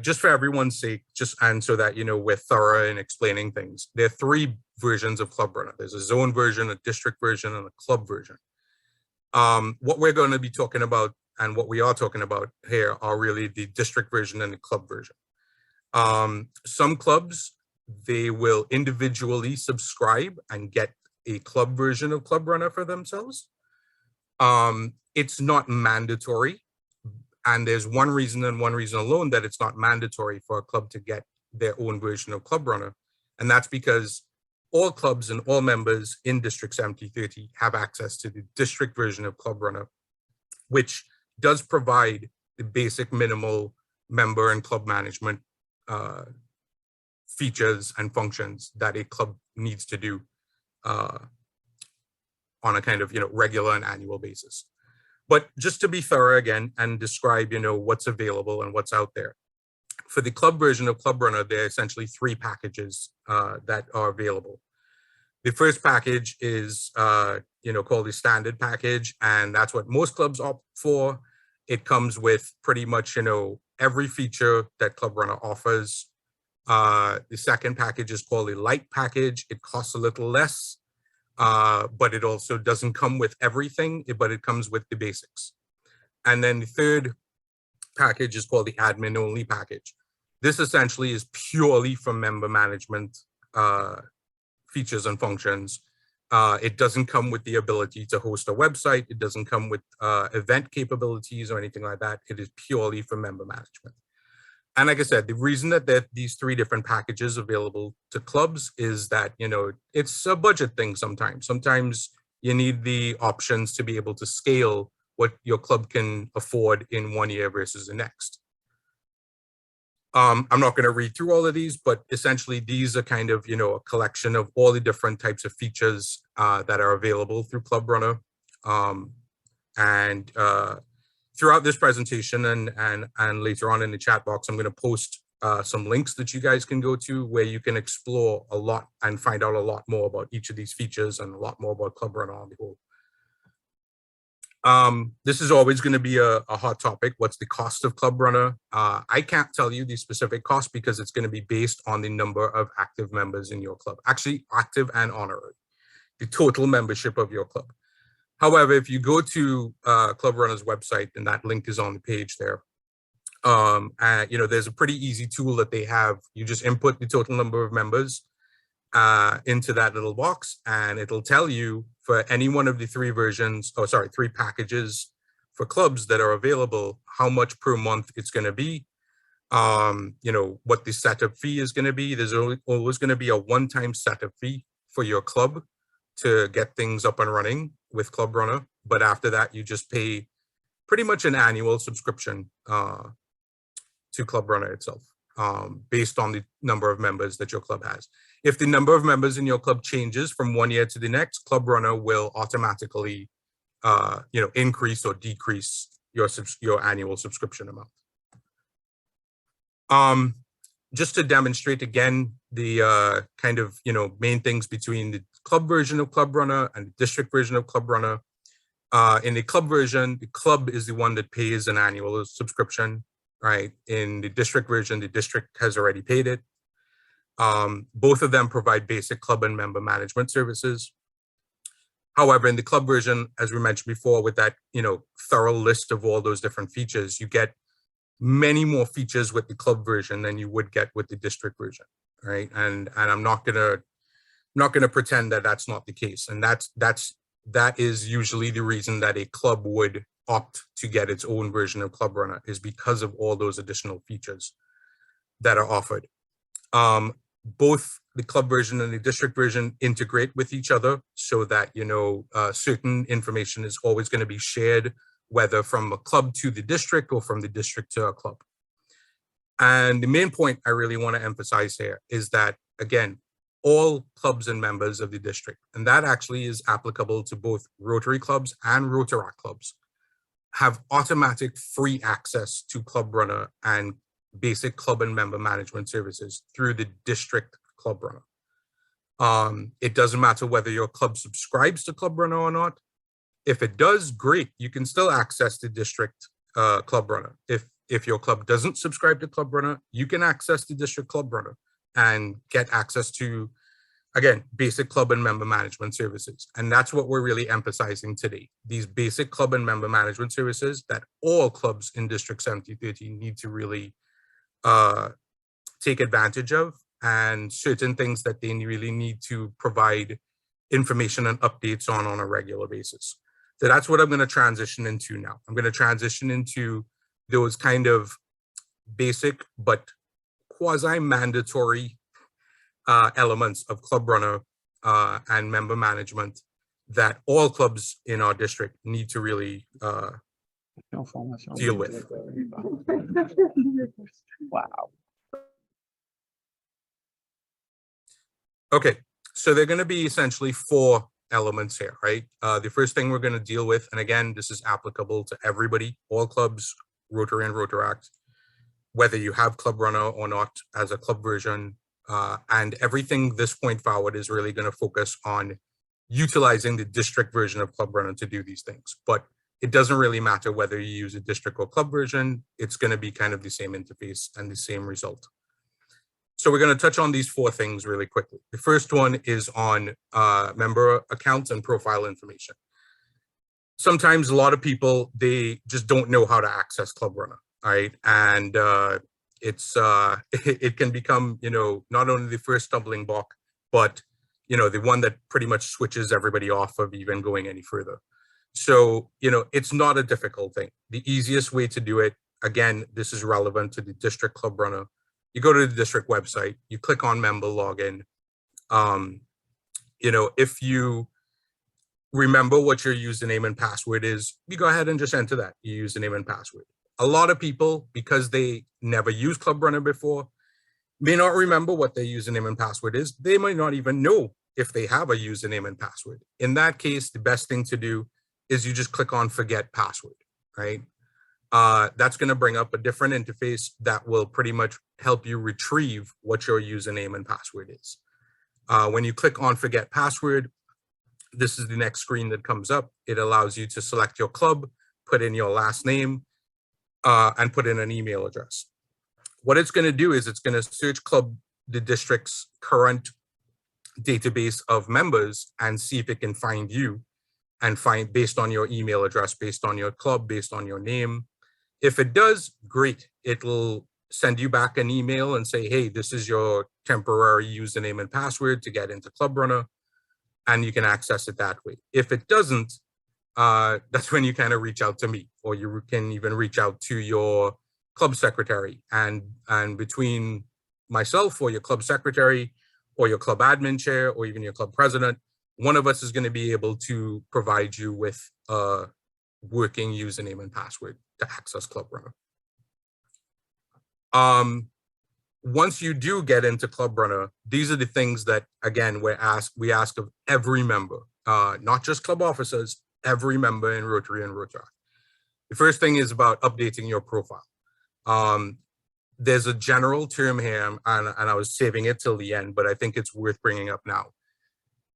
Just for everyone's sake, and so that we're thorough in explaining things, there are 3 versions of ClubRunner. There's a zone version, a district version, and a club version. What we're going to be talking about and what we are talking about here are really the district version and the club version. Some clubs, they will individually subscribe and get a club version of ClubRunner for themselves. It's not mandatory. And there's one reason and one reason alone that it's not mandatory for a club to get their own version of ClubRunner. And that's because all clubs and all members in District 7030 have access to the district version of ClubRunner, which does provide the basic minimal member and club management features and functions that a club needs to do on a kind of regular and annual basis. But just to be thorough again and describe what's available and what's out there. For the club version of ClubRunner, there are essentially 3 packages that are available. The first package is called the standard package, and that's what most clubs opt for. It comes with pretty much every feature that ClubRunner offers. The second package is called a light package. It costs a little less, but it also doesn't come with everything, but it comes with the basics. And then the third package is called the admin only package. This essentially is purely for member management features and functions. It doesn't come with the ability to host a website. It doesn't come with event capabilities or anything like that. It is purely for member management. And like I said, the reason that these three different packages available to clubs is that, you know, it's a budget thing sometimes. Sometimes you need the options to be able to scale what your club can afford in 1 year versus the next. I'm not going to read through all of these, but essentially these are kind of, you know, a collection of all the different types of features that are available through ClubRunner. Throughout this presentation and later on in the chat box, I'm going to post some links that you guys can go to where you can explore a lot and find out a lot more about each of these features and a lot more about ClubRunner on the whole. This is always going to be a hot topic. What's the cost of ClubRunner? I can't tell you the specific cost because it's going to be based on the number of active members in your club, actually active and honorary, the total membership of your club. However, if you go to ClubRunner's website, and that link is on the page there, you know, there's a pretty easy tool that they have. You just input the total number of members into that little box, and it'll tell you for any one of the three packages for clubs that are available, how much per month it's going to be, you know, what the setup fee is going to be. There's always going to be a one-time setup fee for your club to get things up and running with ClubRunner. But after that, you just pay pretty much an annual subscription to ClubRunner itself, based on the number of members that your club has. If the number of members in your club changes from 1 year to the next, ClubRunner will automatically, you know, increase or decrease your annual subscription amount. Just to demonstrate again the kind of, you know, main things between the club version of ClubRunner and the district version of ClubRunner. In the club version, the club is the one that pays an annual subscription, right? In the district version, the district has already paid it. Both of them provide basic club and member management services. However, in the club version, as we mentioned before, with that, you know, thorough list of all those different features, you get many more features with the club version than you would get with the district version, right? And I'm not gonna pretend that that's not the case. And that is usually the reason that a club would opt to get its own version of ClubRunner, is because of all those additional features that are offered. Both the club version and the district version integrate with each other so that, you know, certain information is always going to be shared, whether from a club to the district or from the district to a club. And the main point I really want to emphasize here is that, again, all clubs and members of the district, and that actually is applicable to both Rotary clubs and Rotaract clubs, have automatic free access to ClubRunner and basic club and member management services through the district ClubRunner. It doesn't matter whether your club subscribes to ClubRunner or not. If it does, great, you can still access the district ClubRunner. If your club doesn't subscribe to ClubRunner, you can access the district ClubRunner and get access to, again, basic club and member management services. And that's what we're really emphasizing today. These basic club and member management services that all clubs in District 7013 need to really take advantage of, and certain things that they really need to provide information and updates on a regular basis. So that's what I'm going to transition into now. I'm going to transition into those kind of basic but quasi-mandatory elements of ClubRunner and member management that all clubs in our district need to really deal with. Wow. Okay, so they're going to be essentially 4 elements here, right? The first thing we're going to deal with, and again, this is applicable to everybody, all clubs, Rotary and Rotaract, whether you have ClubRunner or not as a club version, and everything this point forward is really going to focus on utilizing the district version of ClubRunner to do these things. But it doesn't really matter whether you use a district or club version, it's going to be kind of the same interface and the same result. So we're going to touch on these 4 things really quickly. The first one is on member accounts and profile information. Sometimes a lot of people, they just don't know how to access ClubRunner, right? And it can become, not only the first stumbling block, but, the one that pretty much switches everybody off of even going any further. So, it's not a difficult thing. The easiest way to do it, again, this is relevant to the district ClubRunner. You go to the district website, you click on member login. If you remember what your username and password is, you go ahead and just enter that, your username and password. A lot of people, because they never used ClubRunner before, may not remember what their username and password is. They might not even know if they have a username and password. In that case, the best thing to do is you just click on forget password, right? That's going to bring up a different interface that will pretty much help you retrieve what your username and password is. When you click on forget password, this is the next screen that comes up. It allows you to select your club, put in your last name, and put in an email address. What it's going to do is it's going to search the district's current database of members and see if it can find you and find based on your email address, based on your club, based on your name. If it does, great. It'll send you back an email and say, hey, this is your temporary username and password to get into ClubRunner, and you can access it that way. If it doesn't, that's when you kind of reach out to me, or you can even reach out to your club secretary, and between myself or your club secretary or your club admin chair or even your club president, one of us is going to be able to provide you with a working username and password to access ClubRunner. Once you do get into ClubRunner, these are the things that, again, we ask of every member, not just club officers, every member in Rotary and Rotary. The first thing is about updating your profile. There's a general term here, and I was saving it till the end, but I think it's worth bringing up now.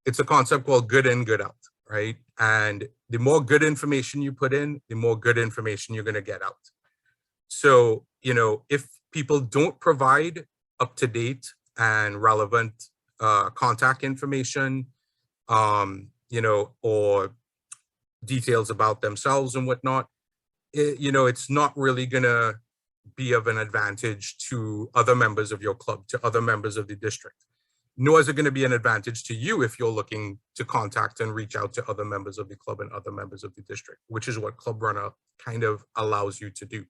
It's a concept called good in, good out, right? And the more good information you put in, the more good information you're going to get out. So, if people don't provide up-to-date and relevant contact information, or details about themselves and whatnot, it's not really going to be of an advantage to other members of your club, to other members of the district. Nor is it going to be an advantage to you if you're looking to contact and reach out to other members of the club and other members of the district, which is what ClubRunner kind of allows you to do.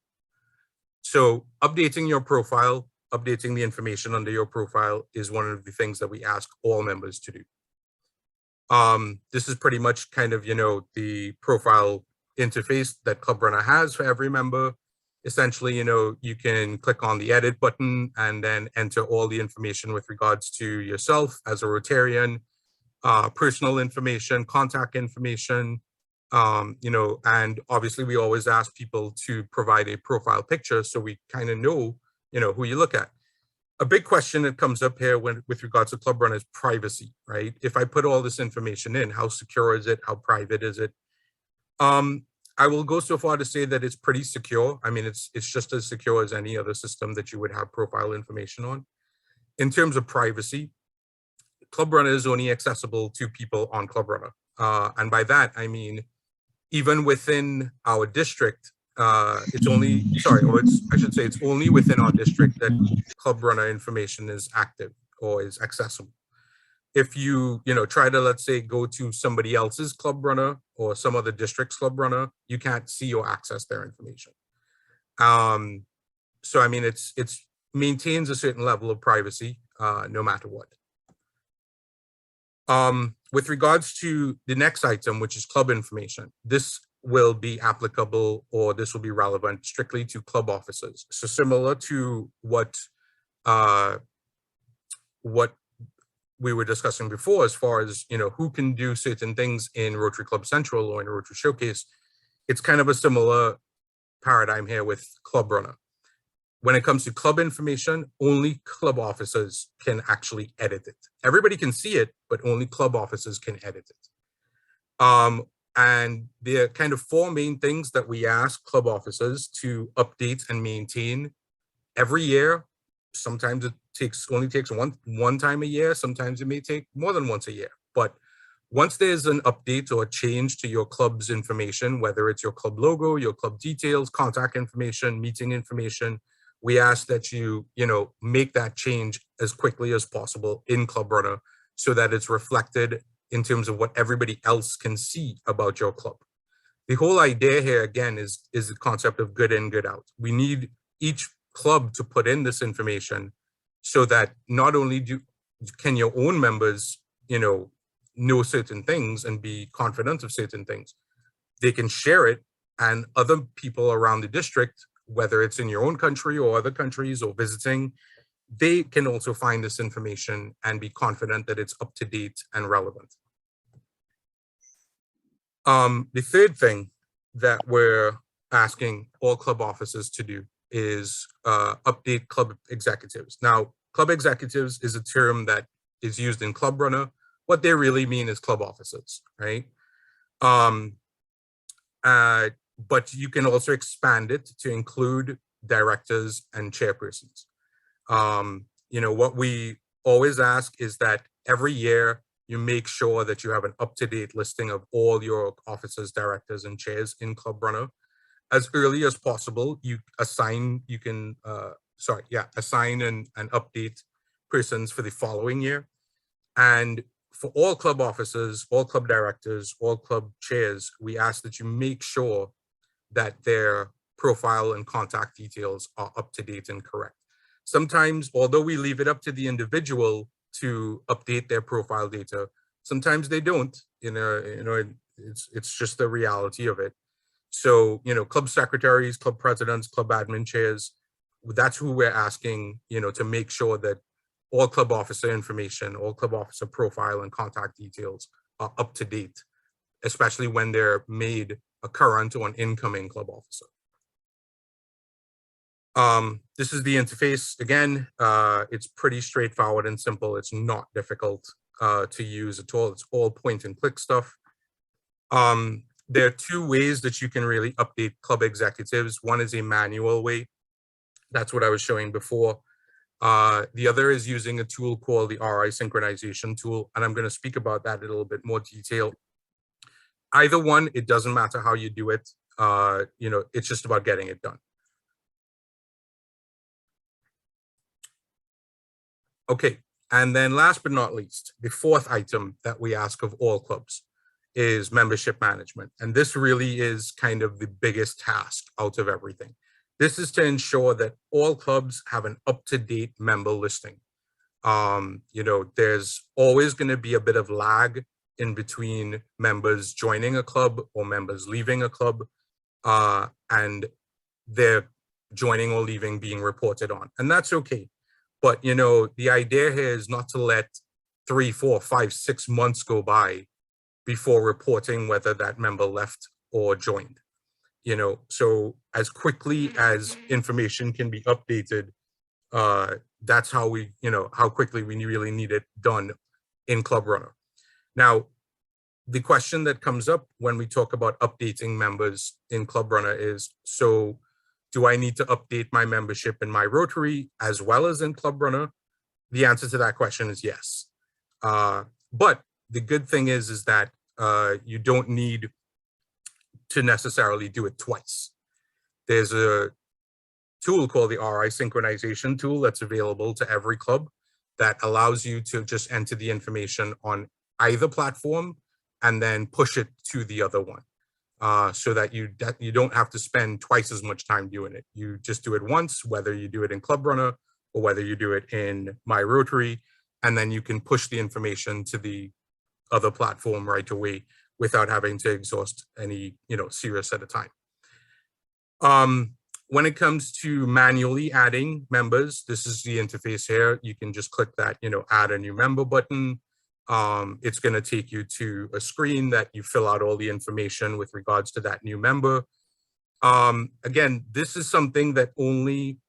So updating your profile, updating the information under your profile is one of the things that we ask all members to do. This is pretty much kind of, the profile interface that ClubRunner has for every member. Essentially, you can click on the edit button and then enter all the information with regards to yourself as a Rotarian, personal information, contact information, and obviously we always ask people to provide a profile picture so we kind of know, who you look at. A big question that comes up here with regards to ClubRunner is privacy, right? If I put all this information in, how secure is it? How private is it? I will go so far to say that it's pretty secure. I mean, it's just as secure as any other system that you would have profile information on. In terms of privacy, ClubRunner is only accessible to people on ClubRunner. And by that, I mean, even within our district, it's only within our district that ClubRunner information is active or is accessible. If you, try to, let's say, go to somebody else's ClubRunner or some other district's ClubRunner, you can't see or access their information. So, I mean, it's maintains a certain level of privacy, no matter what. With regards to the next item, which is club information, this will be applicable, or this will be relevant strictly to club officers. So similar to what we were discussing before, as far as, who can do certain things in Rotary Club Central or in Rotary Showcase, it's kind of a similar paradigm here with ClubRunner. When it comes to club information, only club officers can actually edit it. Everybody can see it, but only club officers can edit it. And there are kind of 4 main things that we ask club officers to update and maintain every year, sometimes it only takes one time a year. Sometimes it may take more than once a year. But once there's an update or a change to your club's information, whether it's your club logo, your club details, contact information, meeting information, we ask that you make that change as quickly as possible in ClubRunner so that it's reflected in terms of what everybody else can see about your club. The whole idea here, again, is the concept of good in, good out. We need each club to put in this information so that not only can your own members, know certain things and be confident of certain things, they can share it, and other people around the district, whether it's in your own country or other countries or visiting, they can also find this information and be confident that it's up to date and relevant. The third thing that we're asking all club officers to do is update club executives. Now, club executives is a term that is used in ClubRunner. What they really mean is club officers, right? But you can also expand it to include directors and chairpersons. What we always ask is that every year you make sure that you have an up-to-date listing of all your officers, directors, and chairs in ClubRunner. As early as possible, you assign and update persons for the following year. And for all club officers, all club directors, all club chairs, we ask that you make sure that their profile and contact details are up to date and correct. Sometimes, although we leave it up to the individual to update their profile data, sometimes they don't. It's just the reality of it. So, club secretaries, club presidents, club admin chairs, that's who we're asking, to make sure that all club officer information, all club officer profile and contact details are up to date, especially when they're made a current or an incoming club officer. This is the interface. Again, it's pretty straightforward and simple. It's not difficult to use at all. It's all point and click stuff. There are two ways that you can really update club executives. One is a manual way. That's what I was showing before. The other is using a tool called the RI synchronization tool, and I'm going to speak about that in a little bit more detail. Either one, it doesn't matter how you do it. It's just about getting it done. Okay, and then last but not least, the fourth item that we ask of all clubs is membership management. And this really is kind of the biggest task out of everything. This is to ensure that all clubs have an up-to-date member listing. There's always going to be a bit of lag in between members joining a club or members leaving a club, and their joining or leaving being reported on. And that's okay. But, the idea here is not to let 3, 4, 5, 6 months go by before reporting whether that member left or joined. So as quickly as information can be updated, that's how how quickly we really need it done in ClubRunner. Now, the question that comes up when we talk about updating members in ClubRunner is, so do I need to update my membership in my Rotary as well as in ClubRunner? The answer to that question is yes. But the good thing is that you don't need to necessarily do it twice. There's a tool called the RI synchronization tool that's available to every club that allows you to just enter the information on either platform and then push it to the other one, so that you don't have to spend twice as much time doing it. You just do it once, whether you do it in ClubRunner or whether you do it in My Rotary, and then you can push the information to the other platform right away without having to exhaust any serious set of time. When it comes to manually adding members, this is the interface here. You can just click that add a new member button. It's going to take you to a screen that you fill out all the information with regards to that new member. Again, this is something that only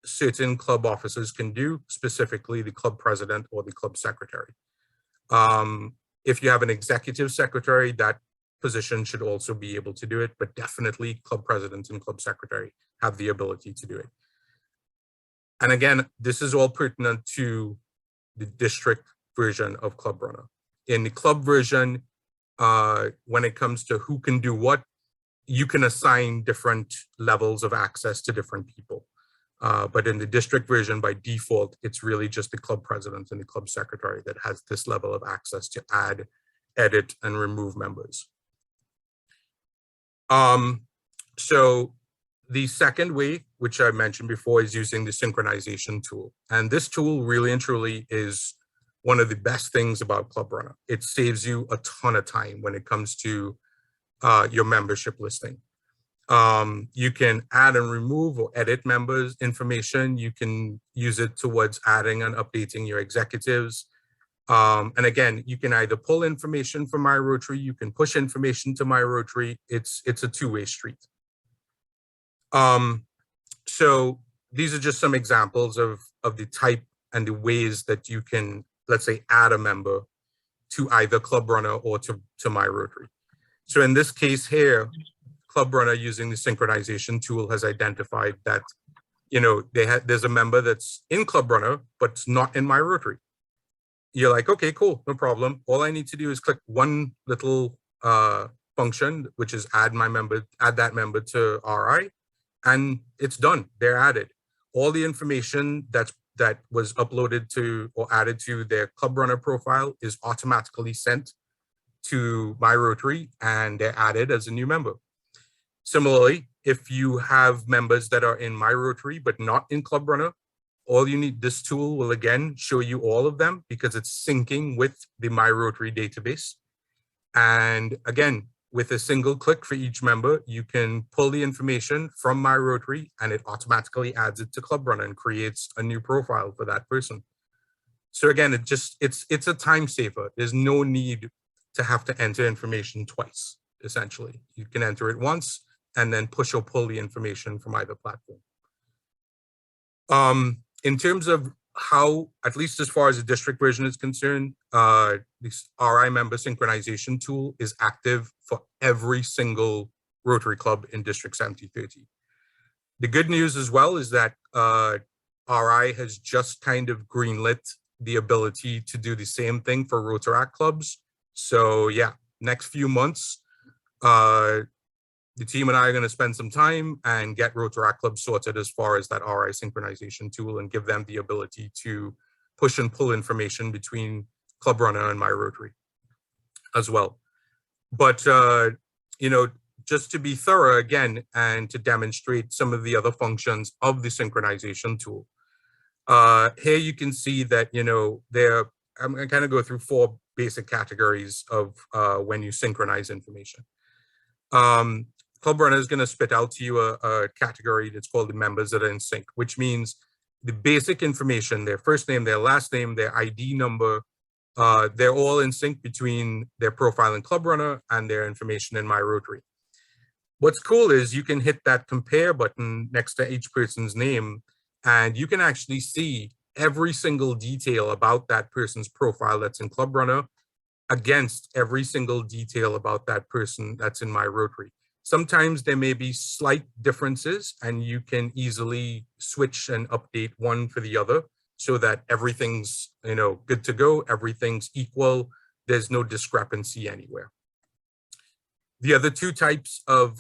certain club officers can do, specifically the club president or the club secretary. If you have an executive secretary, that position should also be able to do it, but definitely club president and club secretary have the ability to do it. And again, this is all pertinent to the district version of ClubRunner. In the club version, when it comes to who can do what, you can assign different levels of access to different people. But in the district version, by default, it's really just the club president and the club secretary that has this level of access to add, edit, and remove members. So the second way, which I mentioned before, is using the synchronization tool. And this tool really and truly is one of the best things about ClubRunner. It saves you a ton of time when it comes to your membership listing. You can add and remove or edit members' information. You can use it towards adding and updating your executives. And again, you can either pull information from My Rotary, you can push information to My Rotary. It's a two-way street. So these are just some examples of the type and the ways that you can, let's say, add a member to either ClubRunner or to My Rotary. So in this case here, ClubRunner, using the synchronization tool, has identified that, you know, there's a member that's in ClubRunner, but it's not in My Rotary. You're like, okay, cool, no problem. All I need to do is click one little function, which is add that member to RI, and it's done. They're added. All the information that was uploaded to or added to their ClubRunner profile is automatically sent to My Rotary, and they're added as a new member. Similarly, if you have members that are in My Rotary but not in ClubRunner, all you need, this tool will again show you all of them because it's syncing with the My Rotary database. And again, with a single click for each member, you can pull the information from My Rotary and it automatically adds it to ClubRunner and creates a new profile for that person. So again, it's a time saver. There's no need to have to enter information twice, essentially. You can enter it once and then push or pull the information from either platform. In terms of how, at least as far as the district version is concerned, this RI member synchronization tool is active for every single Rotary Club in District 7030. The good news as well is that RI has just kind of greenlit the ability to do the same thing for Rotaract clubs. So yeah, next few months, the team and I are going to spend some time and get Rotaract clubs sorted as far as that RI synchronization tool and give them the ability to push and pull information between ClubRunner and My Rotary as well. But, you know, just to be thorough again, and to demonstrate some of the other functions of the synchronization tool. Here you can see that, you know, I'm going to kind of go through 4 basic categories of when you synchronize information. ClubRunner is going to spit out to you a category that's called the members that are in sync, which means the basic information, their first name, their last name, their ID number, they're all in sync between their profile in ClubRunner and their information in My Rotary. What's cool is you can hit that compare button next to each person's name, and you can actually see every single detail about that person's profile that's in ClubRunner against every single detail about that person that's in My Rotary. Sometimes there may be slight differences and you can easily switch and update one for the other so that everything's, you know, good to go, everything's equal, there's no discrepancy anywhere. The other 2 types of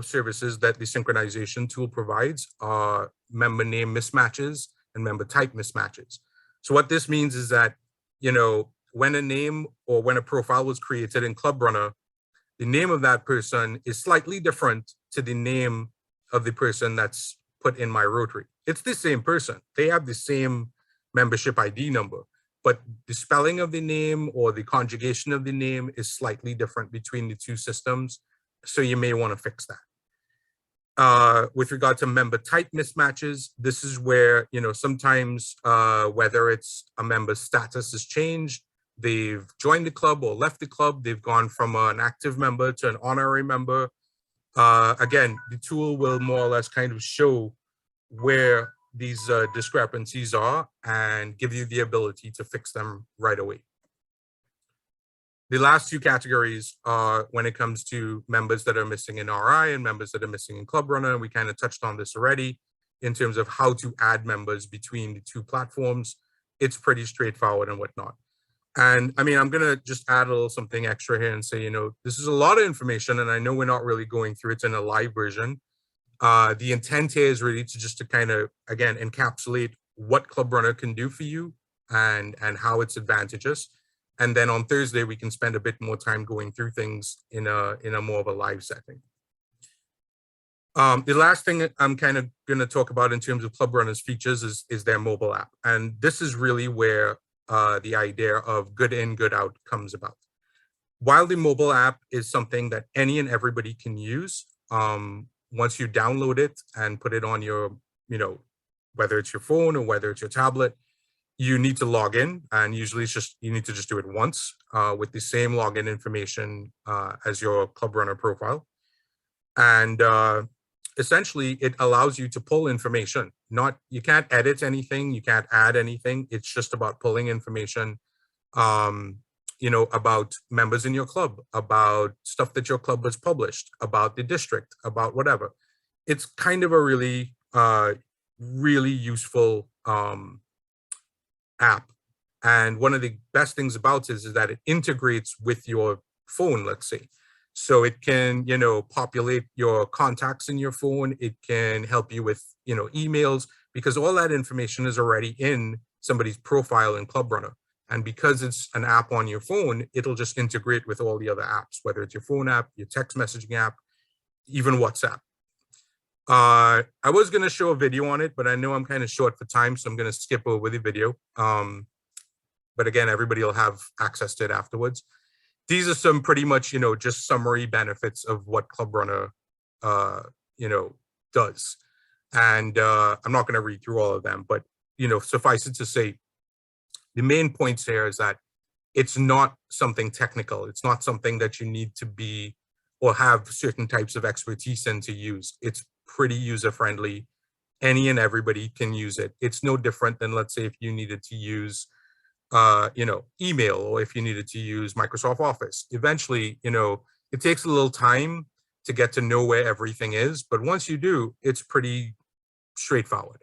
services that the synchronization tool provides are member name mismatches and member type mismatches. So what this means is that, you know, when a name or when a profile was created in ClubRunner, the name of that person is slightly different to the name of the person that's put in My Rotary. It's the same person. They have the same membership ID number, but the spelling of the name or the conjugation of the name is slightly different between the 2 systems. So you may want to fix that. With regard to member type mismatches, this is where, you know, sometimes whether it's a member's status has changed, they've joined the club or left the club, they've gone from an active member to an honorary member. Again, the tool will more or less kind of show where these discrepancies are and give you the ability to fix them right away. The last 2 categories are when it comes to members that are missing in RI and members that are missing in ClubRunner. We kind of touched on this already. in terms of how to add members between the two platforms. It's pretty straightforward and whatnot. And I mean, I'm going to just add a little something extra here and say, this is a lot of information, and I know we're not really going through it in a live version. The intent here is really to kind of, again, encapsulate what ClubRunner can do for you and how it's advantageous. And then on Thursday, we can spend a bit more time going through things in a more of a live setting. The last thing that I'm kind of going to talk about in terms of ClubRunner's features is their mobile app. And this is really where the idea of good in, good out comes about. While the mobile app is something that any and everybody can use, once you download it and put it on your, whether it's your phone or whether it's your tablet, you need to log in, and usually it's you need to just do it once with the same login information as your ClubRunner profile. And essentially it allows you to pull information. You can't edit anything, you can't add anything. It's just about pulling information, about members in your club, about stuff that your club has published, about the district, about whatever. It's kind of a really, really useful app. And one of the best things about it is that it integrates with your phone, let's say. So it can, populate your contacts in your phone. It can help you with, emails, because all that information is already in somebody's profile in ClubRunner. And because it's an app on your phone, it'll just integrate with all the other apps, whether it's your phone app, your text messaging app, even WhatsApp. I was going to show a video on it, but I know I'm kind of short for time, so I'm going to skip over the video. But again, everybody will have access to it afterwards. These are some pretty much, just summary benefits of what ClubRunner, does. And I'm not going to read through all of them, but, suffice it to say, the main points here is that it's not something technical. It's not something that you need to be or have certain types of expertise in to use. It's pretty user-friendly. Any and everybody can use it. It's no different than, let's say, if you needed to use email, or if you needed to use Microsoft Office. Eventually, it takes a little time to get to know where everything is, but once you do, it's pretty straightforward.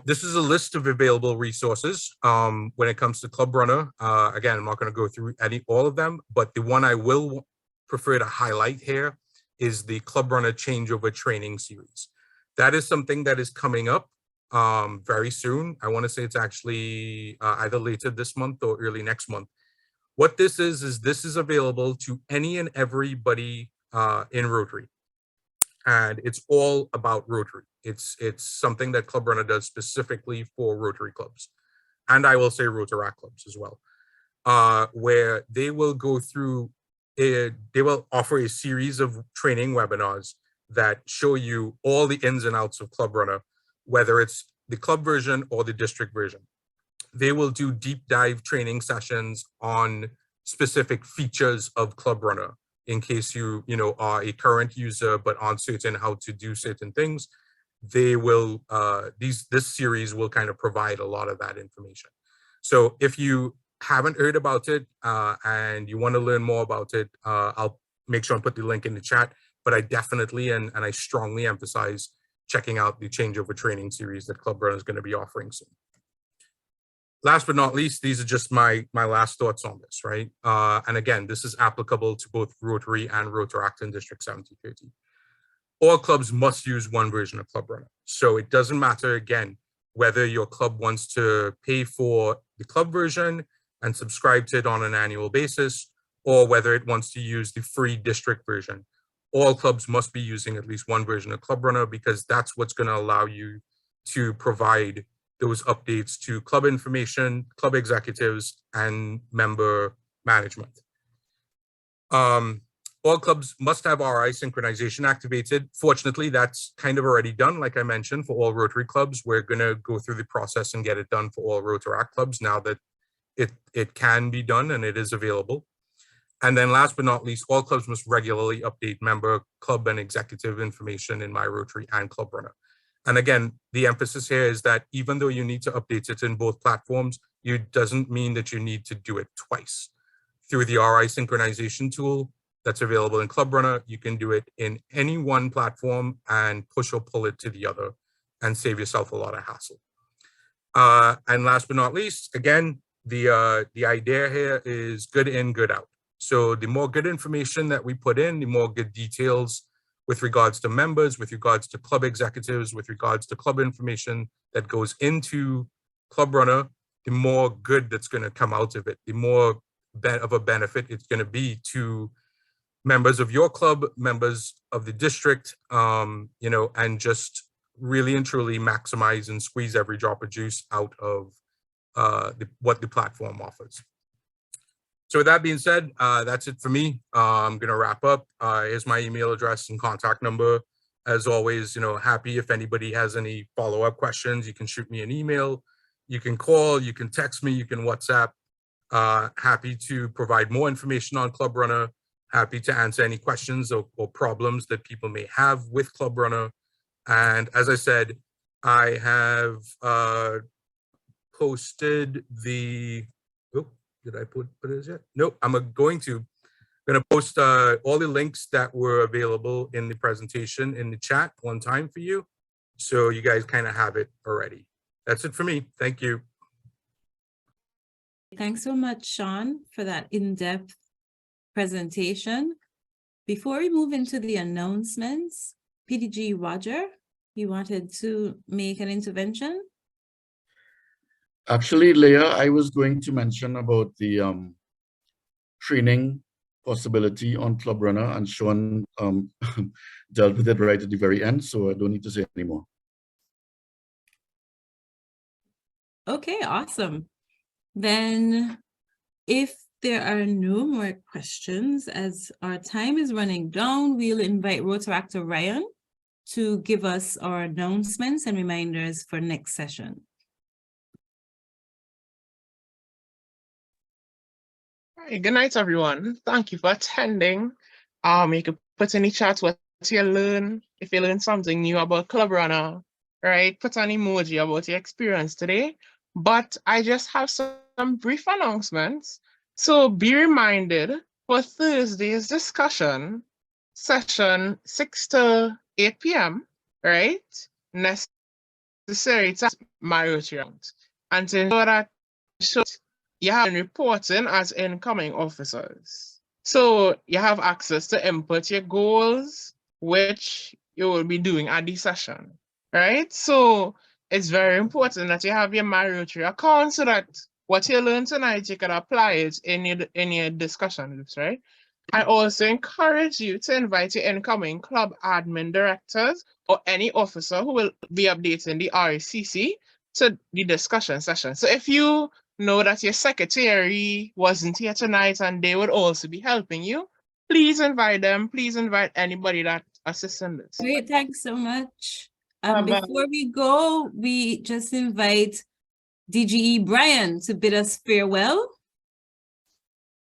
This is a list of available resources when it comes to ClubRunner. Again, I'm not going to go through all of them, but the one I will prefer to highlight here is the ClubRunner Changeover Training Series. That is something that is coming up very soon. I want to say it's actually either later this month or early next month. What this is this is available to any and everybody in Rotary. And it's all about Rotary. It's something that ClubRunner does specifically for Rotary clubs. And I will say Rotaract clubs as well, where they will go through, they will offer a series of training webinars that show you all the ins and outs of ClubRunner, whether it's the club version or the district version. They will do deep dive training sessions on specific features of ClubRunner in case you are a current user but uncertain how to do certain things. They will this series will kind of provide a lot of that information. So if you haven't heard about it and you want to learn more about it, I'll make sure and put the link in the chat. But I definitely and I strongly emphasize checking out the Changeover Training Series that ClubRunner is going to be offering soon. Last but not least, these are just my last thoughts on this, right? And again, this is applicable to both Rotary and Rotaract in District 7030. All clubs must use one version of ClubRunner. So it doesn't matter, again, whether your club wants to pay for the club version and subscribe to it on an annual basis, or whether it wants to use the free district version. All clubs must be using at least one version of ClubRunner, because that's what's going to allow you to provide those updates to club information, club executives, and member management. All clubs must have RI synchronization activated. Fortunately, that's kind of already done. Like I mentioned, for all Rotary clubs, we're going to go through the process and get it done for all Rotaract clubs now that it can be done and it is available. And then last but not least, all clubs must regularly update member, club, and executive information in My Rotary and ClubRunner. And again, the emphasis here is that even though you need to update it in both platforms, it doesn't mean that you need to do it twice. Through the RI synchronization tool, that's available in ClubRunner. You can do it in any one platform and push or pull it to the other and save yourself a lot of hassle. And last but not least, again, the idea here is good in, good out. So the more good information that we put in, the more good details with regards to members, with regards to club executives, with regards to club information that goes into ClubRunner, the more good that's going to come out of it, the more of a benefit it's going to be to members of your club, members of the district, you know, and just really and truly maximize and squeeze every drop of juice out of what the platform offers. So with that being said, that's it for me. I'm going to wrap up. Here's my email address and contact number. As always, you know, happy if anybody has any follow-up questions, you can shoot me an email, you can call, you can text me, you can WhatsApp. Happy to provide more information on ClubRunner. Happy to answer any questions or problems that people may have with ClubRunner. And as I said, I have posted the, oh, did I put it as yet? Nope, I'm going to post all the links that were available in the presentation in the chat one time for you. So you guys kind of have it already. That's it for me. Thank you. Thanks so much, Sean, for that in-depth presentation. Before we move into the announcements, PDG Roger, you wanted to make an intervention? Actually, Leah, I was going to mention about the training possibility on ClubRunner, and Sean dealt with it right at the very end, so I don't need to say anymore. Okay, awesome. Then if there are no more questions, as our time is running down, we'll invite Rotaractor Ryan to give us our announcements and reminders for next session. Hey, good night, everyone. Thank you for attending. You can put in the chat what you learn. If you learn something new about ClubRunner, right? Put an emoji about your experience today. But I just have some brief announcements. So be reminded for Thursday's discussion session, 6 to 8 p.m., right? Necessary to my Rotary. And to ensure that you have been reporting as incoming officers. So you have access to input your goals, which you will be doing at the session, right? So it's very important that you have your My Rotary account so that what you learn tonight, you can apply it in your discussion groups, right? I also encourage you to invite your incoming club admin directors or any officer who will be updating the RCC to the discussion session. So if you know that your secretary wasn't here tonight and they would also be helping you, please invite them. Please invite anybody that assists in this. Great, thanks so much. Before we go, we just invite DGE Brian to bid us farewell.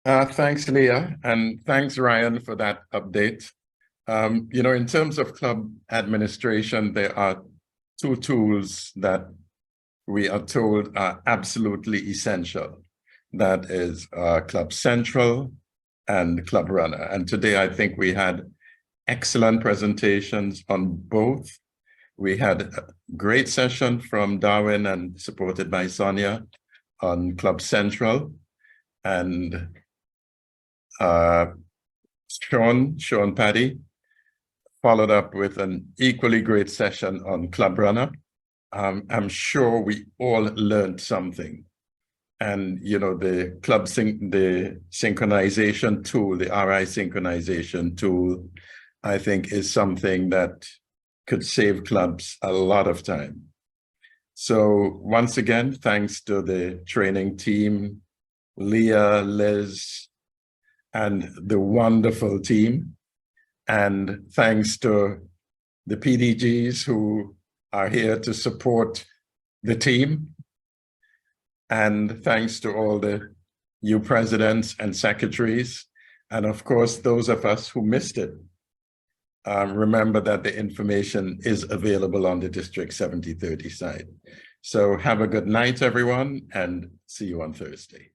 Thanks, Leah, and thanks, Ryan, for that update. You know, in terms of club administration, there are two tools that we are told are absolutely essential. That is Club Central and ClubRunner. And today, I think we had excellent presentations on both. We had a great session from Darwin and supported by Sonia on Club Central. And Sean Paddy followed up with an equally great session on ClubRunner. I'm sure we all learned something. And, you know, the synchronization tool, the RI synchronization tool, I think is something that could save clubs a lot of time. So once again, thanks to the training team, Leah, Liz, and the wonderful team. And thanks to the PDGs who are here to support the team. And thanks to all the new presidents and secretaries. And of course, those of us who missed it. Remember that the information is available on the District 7030 site. So have a good night, everyone, and see you on Thursday.